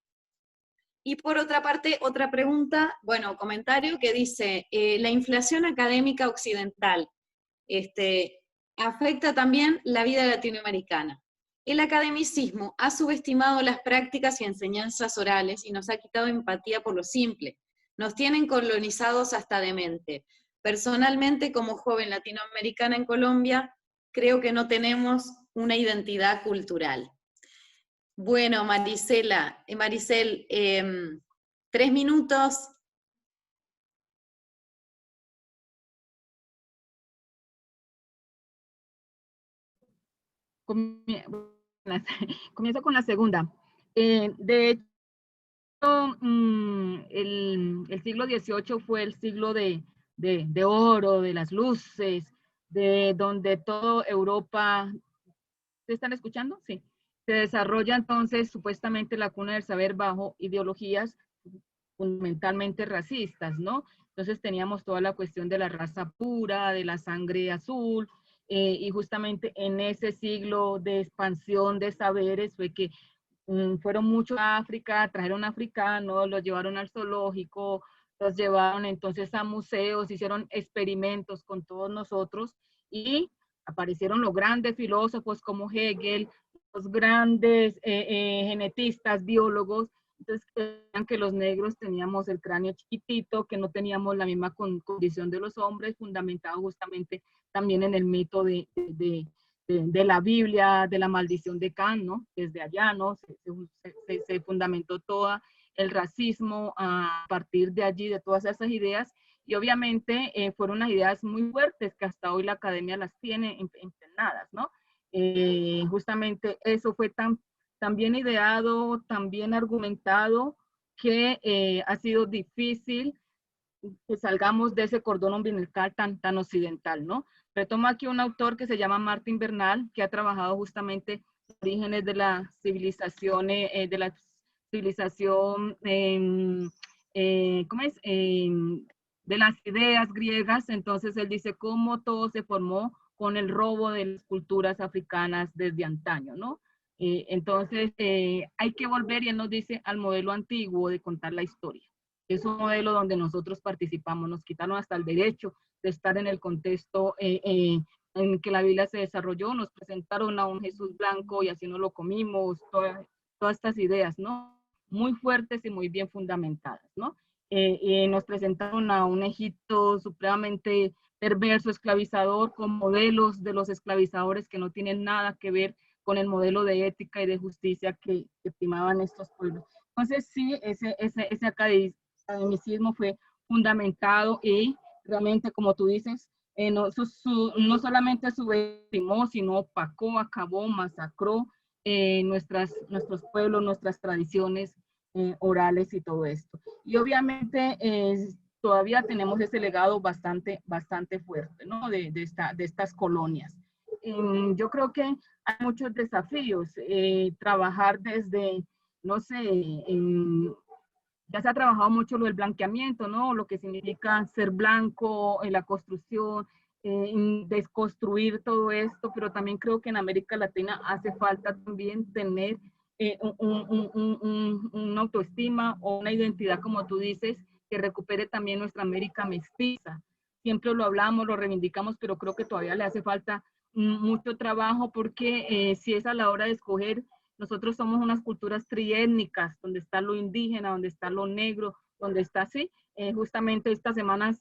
Y por otra parte, otra pregunta, bueno, comentario que dice, la inflación académica occidental, afecta también la vida latinoamericana. El academicismo ha subestimado las prácticas y enseñanzas orales y nos ha quitado empatía por lo simple. Nos tienen colonizados hasta de mente. Personalmente, como joven latinoamericana en Colombia, creo que no tenemos una identidad cultural. Bueno, Maricel, 3 minutos. Comienzo con la segunda. De hecho, el siglo XVIII fue el siglo de oro, de las luces, de donde toda Europa, ¿se están escuchando? Sí. Se desarrolla entonces supuestamente la cuna del saber bajo ideologías fundamentalmente racistas, ¿no? Entonces teníamos toda la cuestión de la raza pura, de la sangre azul, y justamente en ese siglo de expansión de saberes fue que fueron muchos a África, trajeron africanos, los llevaron al zoológico, los llevaron entonces a museos, hicieron experimentos con todos nosotros y aparecieron los grandes filósofos como Hegel, los grandes genetistas, biólogos. Entonces creían que los negros teníamos el cráneo chiquitito, que no teníamos la misma condición de los hombres, fundamentado justamente también en el mito de la Biblia, de la maldición de Can, ¿no? Desde allá, ¿no? Se fundamentó todo el racismo a partir de allí, de todas esas ideas, y obviamente fueron unas ideas muy fuertes que hasta hoy la academia las tiene impregnadas, ¿no? Justamente eso fue tan bien ideado, tan bien argumentado, que ha sido difícil que salgamos de ese cordón umbilical tan occidental, ¿no? Retomo aquí un autor que se llama Martin Bernal, que ha trabajado justamente los orígenes de la civilización, ¿cómo es? De las ideas griegas. Entonces él dice cómo todo se formó con el robo de las culturas africanas desde antaño, ¿no? Entonces hay que volver, y él nos dice, al modelo antiguo de contar la historia. Es un modelo donde nosotros participamos, nos quitaron hasta el derecho de estar en el contexto en que la Biblia se desarrolló, nos presentaron a un Jesús blanco y así nos lo comimos, todas estas ideas, ¿no? Muy fuertes y muy bien fundamentadas, ¿no? Nos presentaron a un Egipto supremamente perverso, esclavizador, con modelos de los esclavizadores que no tienen nada que ver con el modelo de ética y de justicia que estimaban estos pueblos. Entonces, sí, ese academicismo fue fundamentado y realmente, como tú dices, no solamente subestimó, sino opacó, acabó, masacró nuestros pueblos, nuestras tradiciones orales y todo esto. Y obviamente todavía tenemos ese legado bastante fuerte, ¿no? de estas colonias. Yo creo que hay muchos desafíos, trabajar desde, no sé, ya se ha trabajado mucho lo del blanqueamiento, ¿no? Lo que significa ser blanco en la construcción, desconstruir todo esto, pero también creo que en América Latina hace falta también tener una autoestima o una identidad, como tú dices, que recupere también nuestra América mestiza. Siempre lo hablamos, lo reivindicamos, pero creo que todavía le hace falta mucho trabajo porque si es a la hora de escoger, nosotros somos unas culturas triétnicas, donde está lo indígena, donde está lo negro, donde está así. Justamente esta semana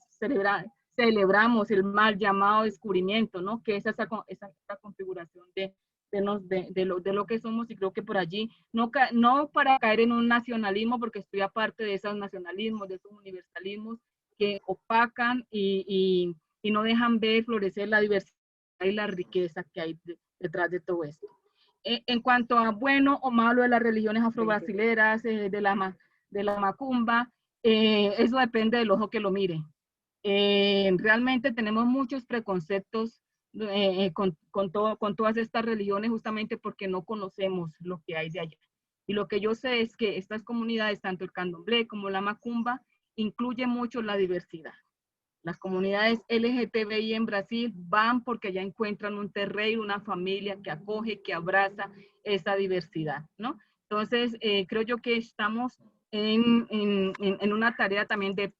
celebramos el mal llamado descubrimiento, ¿no? Que es esa configuración de lo que somos, y creo que por allí, no para caer en un nacionalismo, porque estoy aparte de esos nacionalismos, de esos universalismos que opacan y no dejan ver florecer la diversidad y la riqueza que hay detrás de todo esto. En cuanto a bueno o malo de las religiones afrobrasileras, de la macumba, eso depende del ojo que lo mire. Realmente tenemos muchos preconceptos con todas estas religiones, justamente porque no conocemos lo que hay de allá. Y lo que yo sé es que estas comunidades, tanto el candomblé como la macumba, incluyen mucho la diversidad. Las comunidades LGTBI en Brasil van porque ya encuentran un terreno, una familia que acoge, que abraza esa diversidad, ¿no? Entonces, creo yo que estamos en una tarea también de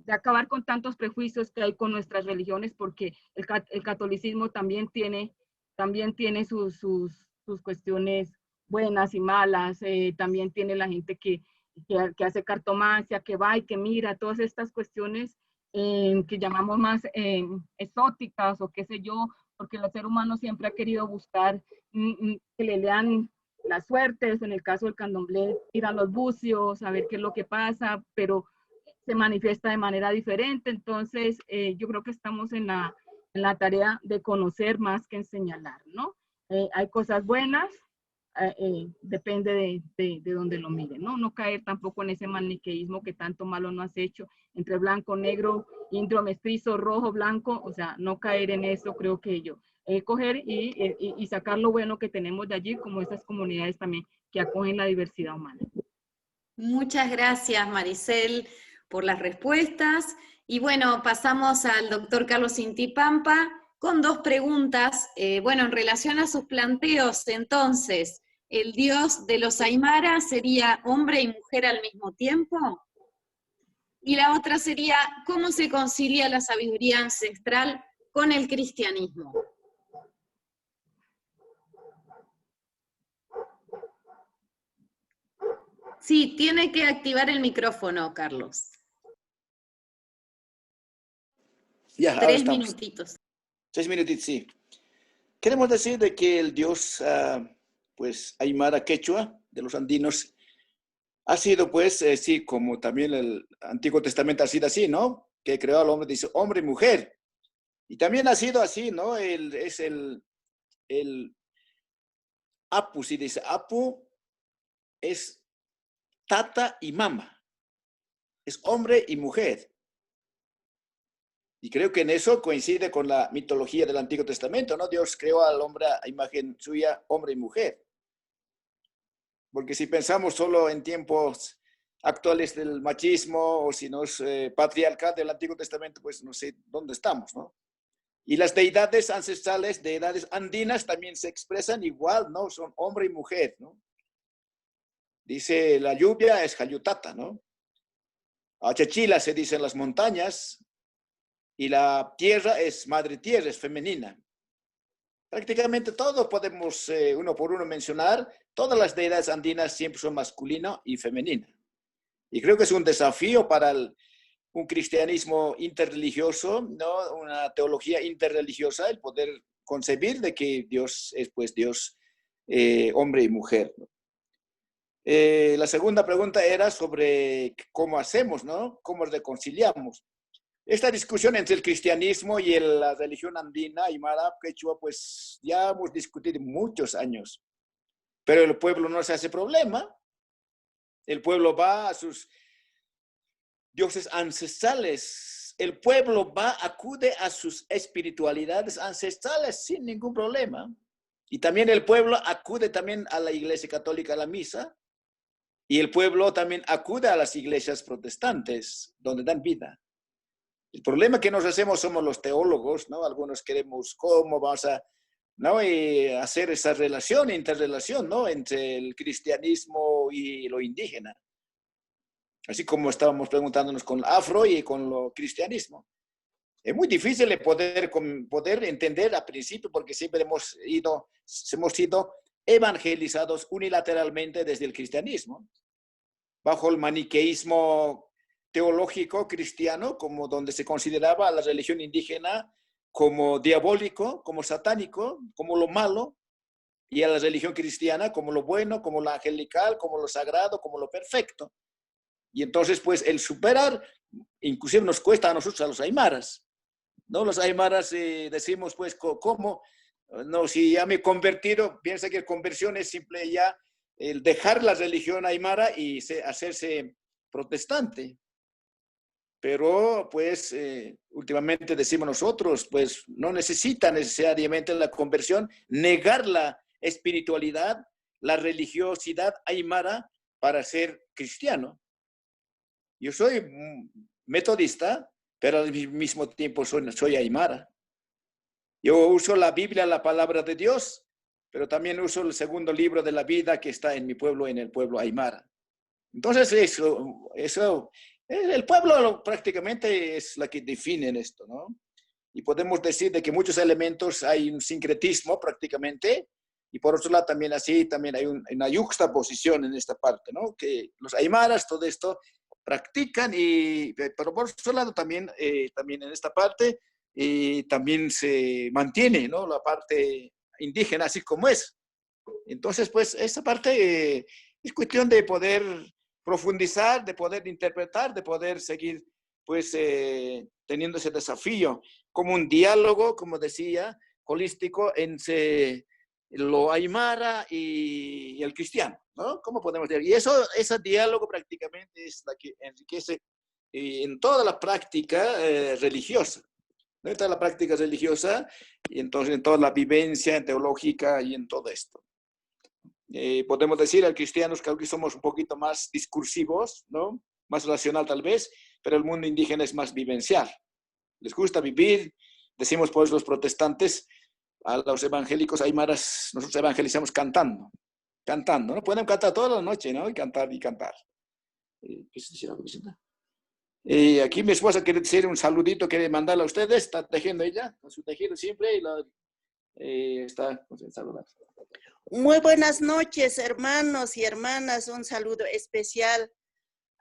acabar con tantos prejuicios que hay con nuestras religiones, porque el catolicismo también tiene sus cuestiones buenas y malas, también tiene la gente que hace cartomancia, que va y que mira, todas estas cuestiones que llamamos más exóticas o qué sé yo, porque el ser humano siempre ha querido buscar que le lean las suertes, en el caso del candomblé, ir a los bucios, a ver qué es lo que pasa, pero se manifiesta de manera diferente. Entonces, yo creo que estamos en la tarea de conocer más que en señalar, ¿no? Hay cosas buenas, depende de donde lo miren, ¿no? No caer tampoco en ese maniqueísmo que tanto malo no has hecho, entre blanco, negro, indio, mestizo, rojo, blanco, o sea, no caer en eso, creo que yo. Coger y sacar lo bueno que tenemos de allí, como estas comunidades también que acogen la diversidad humana. Muchas gracias, Maricel, por las respuestas. Y bueno, pasamos al doctor Carlos Intipampa con dos preguntas. Bueno, en relación a sus planteos, entonces, ¿el dios de los Aymara sería hombre y mujer al mismo tiempo? Y la otra sería, ¿cómo se concilia la sabiduría ancestral con el cristianismo? Sí, tiene que activar el micrófono, Carlos. Ya, 3 minutitos. 6 minutitos, sí. Queremos decir de que el dios, pues, Aymara Quechua, de los andinos, ha sido, pues, sí, como también el Antiguo Testamento ha sido así, ¿no? Que creó al hombre, dice, hombre y mujer. Y también ha sido así, ¿no? Es el Apu, si dice Apu, es tata y mama. Es hombre y mujer. Y creo que en eso coincide con la mitología del Antiguo Testamento, ¿no? Dios creó al hombre a imagen suya, hombre y mujer. Porque si pensamos solo en tiempos actuales del machismo o si no es patriarcal del Antiguo Testamento, pues no sé dónde estamos, ¿no? Y las deidades ancestrales, deidades andinas, también se expresan igual, ¿no? Son hombre y mujer, ¿no? Dice, la lluvia es Jayutata, ¿no? Achachila se dice en las montañas, y la tierra es madre tierra, es femenina. Prácticamente todo podemos uno por uno mencionar, todas las deidades andinas siempre son masculina y femenina. Y creo que es un desafío para un cristianismo interreligioso, ¿no? Una teología interreligiosa, el poder concebir de que Dios es pues Dios, hombre y mujer, ¿no? La segunda pregunta era sobre cómo hacemos, ¿no? ¿Cómo reconciliamos? Esta discusión entre el cristianismo y la religión andina, Aymara, Quechua, pues ya hemos discutido muchos años. Pero el pueblo no se hace problema. El pueblo va a sus dioses ancestrales. El pueblo acude a sus espiritualidades ancestrales sin ningún problema. Y también el pueblo acude también a la iglesia católica, a la misa. Y el pueblo también acude a las iglesias protestantes, donde dan vida. El problema que nos hacemos somos los teólogos, ¿no? Algunos queremos cómo vamos a, ¿no? Y hacer esa relación, interrelación, ¿no? Entre el cristianismo y lo indígena. Así como estábamos preguntándonos con el afro y con lo cristianismo. Es muy difícil de poder entender al principio porque siempre hemos sido evangelizados unilateralmente desde el cristianismo, bajo el maniqueísmo teológico cristiano, como donde se consideraba a la religión indígena como diabólico, como satánico, como lo malo, y a la religión cristiana como lo bueno, como lo angelical, como lo sagrado, como lo perfecto. Y entonces, pues, el superar, inclusive nos cuesta a nosotros, a los aymaras, ¿no? Los aymaras decimos, pues, ¿cómo? No, si ya me he convertido, piensa que conversión es simple ya el dejar la religión aymara y hacerse protestante. Pero, pues, últimamente decimos nosotros, pues, no necesita necesariamente la conversión, negar la espiritualidad, la religiosidad aymara para ser cristiano. Yo soy metodista, pero al mismo tiempo soy aymara. Yo uso la Biblia, la palabra de Dios, pero también uso el segundo libro de la vida que está en mi pueblo, en el pueblo aymara. Entonces, eso el pueblo prácticamente es la que define esto, ¿no? Y podemos decir de que muchos elementos hay un sincretismo prácticamente, y por otro lado también hay una yuxtaposición en esta parte, ¿no? Que los aymaras, todo esto, practican, pero por otro lado también, también en esta parte también se mantiene, ¿no?, la parte indígena así como es. Entonces, pues, esta parte es cuestión de poder profundizar, de poder interpretar, de poder seguir, pues, teniendo ese desafío, como un diálogo, como decía, holístico entre lo aymara y el cristiano, ¿no? ¿Cómo podemos decir? Y ese diálogo prácticamente es la que enriquece en toda la práctica religiosa, ¿no? En toda la práctica religiosa, y entonces en toda la vivencia teológica y en todo esto. Podemos decir al cristianos que somos un poquito más discursivos, ¿no?, más racional tal vez, pero el mundo indígena es más vivencial. Les gusta vivir, decimos pues los protestantes, a los evangélicos aymaras, nosotros evangelizamos cantando, ¿no? Pueden cantar toda la noche, ¿no? Y cantar. ¿Quieres decir algo, Vicenta? Aquí mi esposa quiere decir un saludito, quiere mandarle a ustedes, está tejiendo ella, con su tejido siempre, y está saludando. Muy buenas noches, hermanos y hermanas. Un saludo especial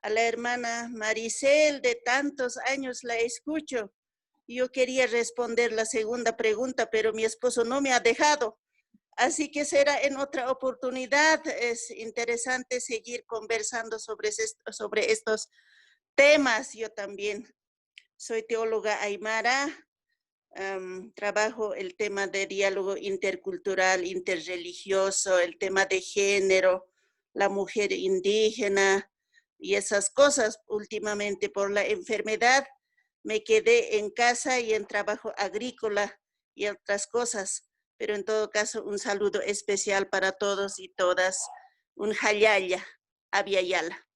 a la hermana Maricel, de tantos años la escucho. Yo quería responder la segunda pregunta, pero mi esposo no me ha dejado. Así que será en otra oportunidad. Es interesante seguir conversando sobre estos temas. Yo también soy teóloga aymara. Trabajo el tema de diálogo intercultural, interreligioso, el tema de género, la mujer indígena y esas cosas. Últimamente por la enfermedad me quedé en casa y en trabajo agrícola y otras cosas, pero en todo caso un saludo especial para todos y todas. Un hayaya, abiayala.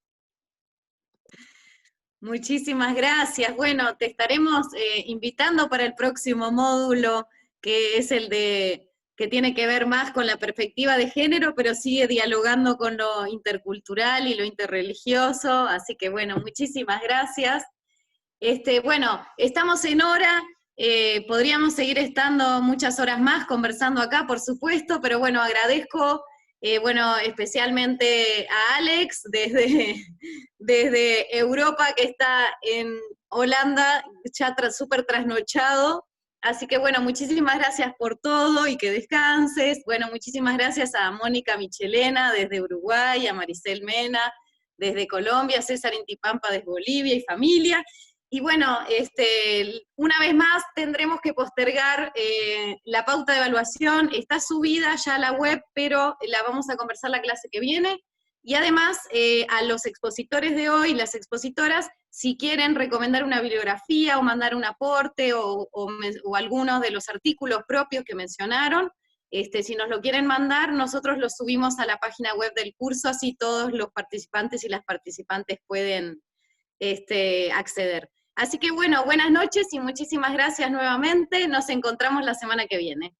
Muchísimas gracias. Bueno, te estaremos invitando para el próximo módulo, que es el que tiene que ver más con la perspectiva de género, pero sigue dialogando con lo intercultural y lo interreligioso. Así que bueno, muchísimas gracias. Bueno, estamos en hora. Podríamos seguir estando muchas horas más conversando acá, por supuesto, pero bueno, agradezco especialmente a Alex desde Europa, que está en Holanda, ya súper trasnochado. Así que bueno, muchísimas gracias por todo y que descanses. Bueno, muchísimas gracias a Mónica Michelena desde Uruguay, a Maricel Mena desde Colombia, a César Intipampa desde Bolivia y familia. Y bueno, una vez más tendremos que postergar la pauta de evaluación. Está subida ya a la web, pero la vamos a conversar la clase que viene. Y además, a los expositores de hoy, las expositoras, si quieren recomendar una bibliografía o mandar un aporte o algunos de los artículos propios que mencionaron, si nos lo quieren mandar, nosotros lo subimos a la página web del curso, así todos los participantes y las participantes pueden acceder. Así que bueno, buenas noches y muchísimas gracias nuevamente. Nos encontramos la semana que viene.